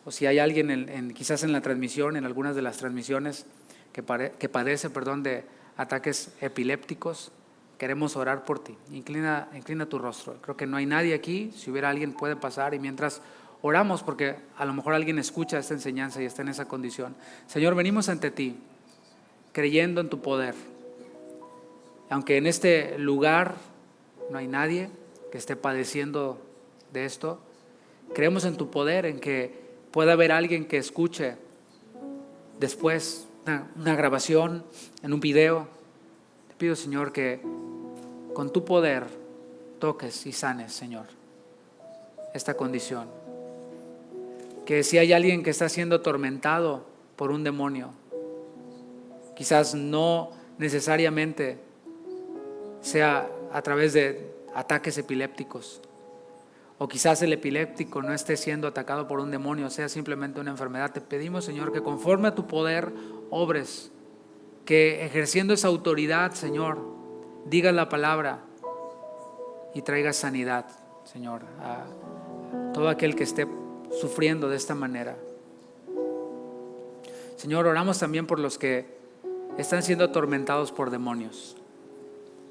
o si hay alguien quizás en la transmisión, en algunas de las transmisiones, que padece de ataques epilépticos, queremos orar por ti. Inclina tu rostro. Creo que no hay nadie aquí. Si hubiera alguien, puede pasar, y mientras oramos, porque a lo mejor alguien escucha esta enseñanza y está en esa condición. Señor, venimos ante ti creyendo en tu poder. Aunque en este lugar no hay nadie que esté padeciendo de esto, creemos en tu poder, en que pueda haber alguien que escuche después una grabación, en un video. Te pido, Señor, que con tu poder toques y sanes, Señor, esta condición. Que si hay alguien que está siendo atormentado por un demonio, quizás no necesariamente sea a través de ataques epilépticos, o quizás el epiléptico no esté siendo atacado por un demonio, sea simplemente una enfermedad. Te pedimos, Señor, que conforme a tu poder obres, que ejerciendo esa autoridad, Señor, digas la palabra y traigas sanidad, Señor, a todo aquel que esté sufriendo de esta manera. Señor, oramos también por los que están siendo atormentados por demonios.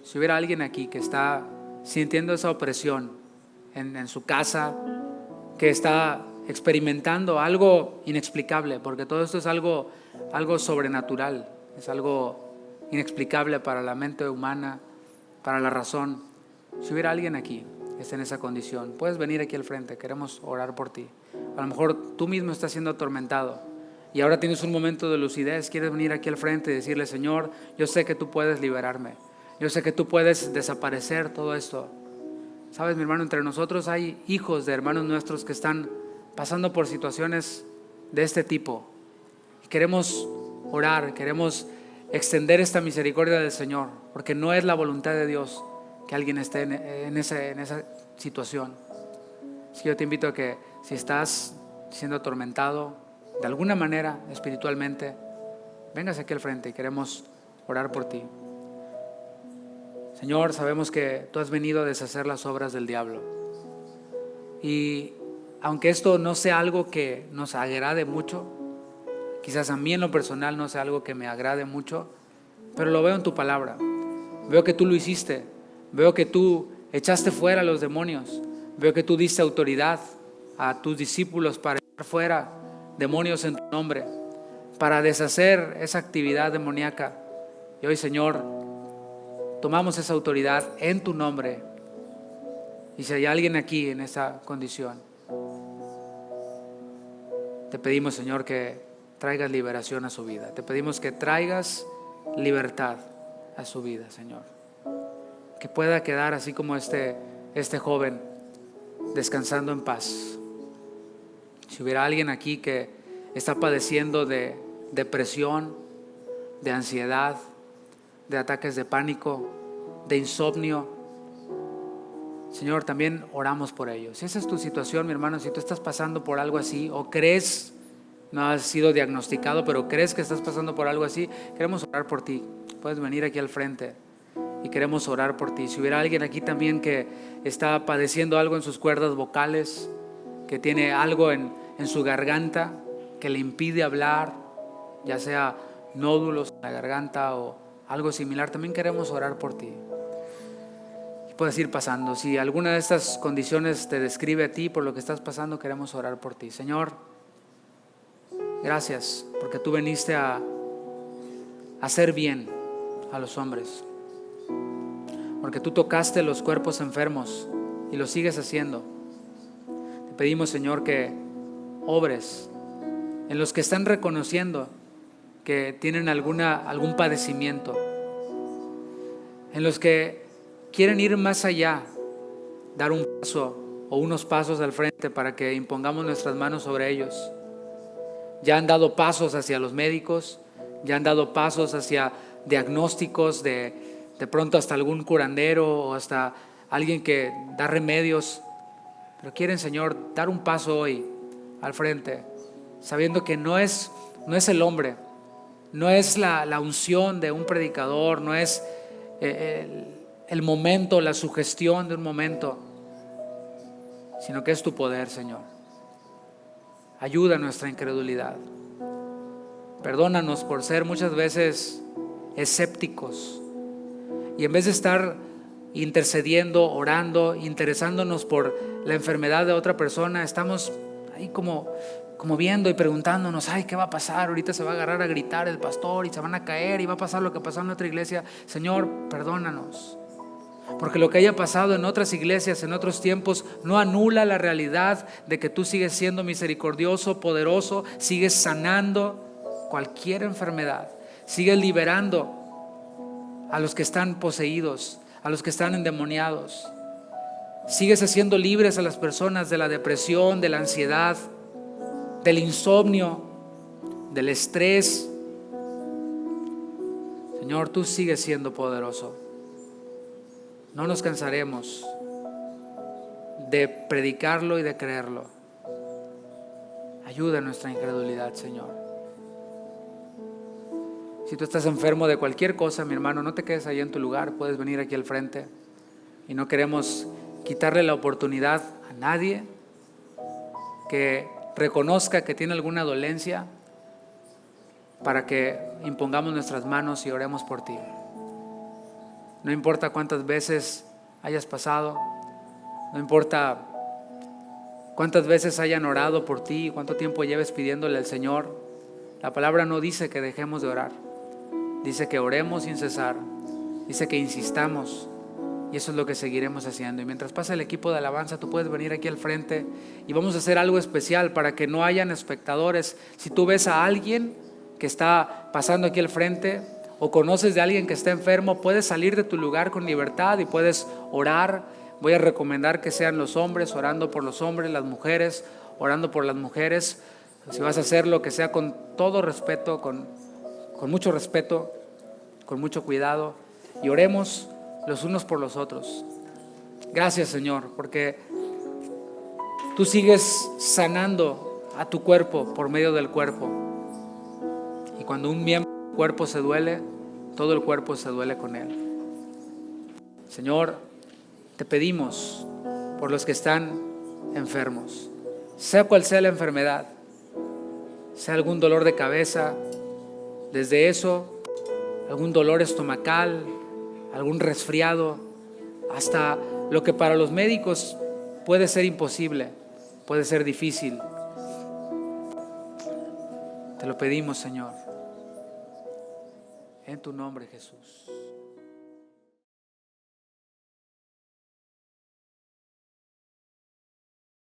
Si hubiera alguien aquí que está sintiendo esa opresión en su casa, que está experimentando algo inexplicable, porque todo esto es algo sobrenatural, es algo inexplicable para la mente humana, para la razón. Si hubiera alguien aquí que esté en esa condición, puedes venir aquí al frente, queremos orar por ti. A lo mejor tú mismo estás siendo atormentado y ahora tienes un momento de lucidez, quieres venir aquí al frente y decirle: Señor, yo sé que tú puedes liberarme, yo sé que tú puedes desaparecer todo esto. Sabes, mi hermano, entre nosotros hay hijos de hermanos nuestros que están pasando por situaciones de este tipo. Y queremos orar, queremos extender esta misericordia del Señor, porque no es la voluntad de Dios que alguien esté en esa situación. Así que yo te invito a que, si estás siendo atormentado de alguna manera espiritualmente, vengas aquí al frente y queremos orar por ti. Señor, sabemos que tú has venido a deshacer las obras del diablo, y aunque esto no sea algo que nos agrade mucho, quizás a mí en lo personal no sea algo que me agrade mucho, pero lo veo en tu palabra. Veo que tú lo hiciste, veo que tú echaste fuera a los demonios, veo que tú diste autoridad a tus discípulos para echar fuera demonios en tu nombre, para deshacer esa actividad demoníaca. Y hoy, Señor, tomamos esa autoridad en tu nombre. Y si hay alguien aquí en esa condición, te pedimos, Señor, que traigas liberación a su vida. Te pedimos que traigas libertad a su vida, Señor. Que pueda quedar así como este joven, descansando en paz. Si hubiera alguien aquí que está padeciendo de depresión, de ansiedad, de ataques de pánico, de insomnio, Señor, también oramos por ellos. Si esa es tu situación, mi hermano, si tú estás pasando por algo así, o crees, no has sido diagnosticado, pero crees que estás pasando por algo así, queremos orar por ti. Puedes venir aquí al frente y queremos orar por ti. Si hubiera alguien aquí también que está padeciendo algo en sus cuerdas vocales, que tiene algo en su garganta que le impide hablar, ya sea nódulos en la garganta o algo similar, también queremos orar por ti. Puedes ir pasando. Si alguna de estas condiciones te describe a ti por lo que estás pasando, queremos orar por ti. Señor, gracias porque tú viniste a hacer bien a los hombres, porque tú tocaste los cuerpos enfermos y lo sigues haciendo. Te pedimos, Señor, que obres en los que están reconociendo que tienen algún padecimiento, en los que quieren ir más allá, dar un paso o unos pasos al frente para que impongamos nuestras manos sobre ellos. Ya han dado pasos hacia los médicos, ya han dado pasos hacia diagnósticos de pronto hasta algún curandero o hasta alguien que da remedios, pero quieren, Señor, dar un paso hoy al frente, sabiendo que no es el hombre, No es la unción de un predicador, no es el momento, la sugestión de un momento, sino que es tu poder, Señor. Ayuda nuestra incredulidad. Perdónanos por ser muchas veces escépticos y en vez de estar intercediendo, orando, interesándonos por la enfermedad de otra persona, estamos ahí como viendo y preguntándonos, ay, ¿qué va a pasar? Ahorita se va a agarrar a gritar el pastor y se van a caer y va a pasar lo que pasó en nuestra iglesia. Señor, perdónanos, porque lo que haya pasado en otras iglesias, en otros tiempos, no anula la realidad de que tú sigues siendo misericordioso, poderoso, sigues sanando cualquier enfermedad, sigues liberando a los que están poseídos, a los que están endemoniados, sigues haciendo libres a las personas de la depresión, de la ansiedad, del insomnio, del estrés. Señor, tú sigues siendo poderoso. No nos cansaremos de predicarlo y de creerlo. Ayuda a nuestra incredulidad, Señor. Si tú estás enfermo de cualquier cosa, mi hermano, no te quedes ahí en tu lugar, puedes venir aquí al frente. Y no queremos quitarle la oportunidad a nadie que reconozca que tiene alguna dolencia para que impongamos nuestras manos y oremos por ti. No importa cuántas veces hayas pasado, no importa cuántas veces hayan orado por ti, cuánto tiempo lleves pidiéndole al Señor. La palabra no dice que dejemos de orar, dice que oremos sin cesar, dice que insistamos, y eso es lo que seguiremos haciendo. Y mientras pasa el equipo de alabanza, tú puedes venir aquí al frente y vamos a hacer algo especial para que no hayan espectadores. Si tú ves a alguien que está pasando aquí al frente o conoces de alguien que está enfermo, puedes salir de tu lugar con libertad y puedes orar. Voy a recomendar que sean los hombres orando por los hombres, las mujeres orando por las mujeres. Si vas a hacerlo, que sea con todo respeto, con mucho respeto, con mucho cuidado, y oremos los unos por los otros. Gracias, Señor, porque tú sigues sanando a tu cuerpo por medio del cuerpo. Y cuando un miembro del cuerpo se duele, todo el cuerpo se duele con él. Señor, te pedimos por los que están enfermos, sea cual sea la enfermedad, sea algún dolor de cabeza, desde eso, algún dolor estomacal, algún resfriado, hasta lo que para los médicos puede ser imposible, puede ser difícil. Te lo pedimos, Señor, en tu nombre, Jesús.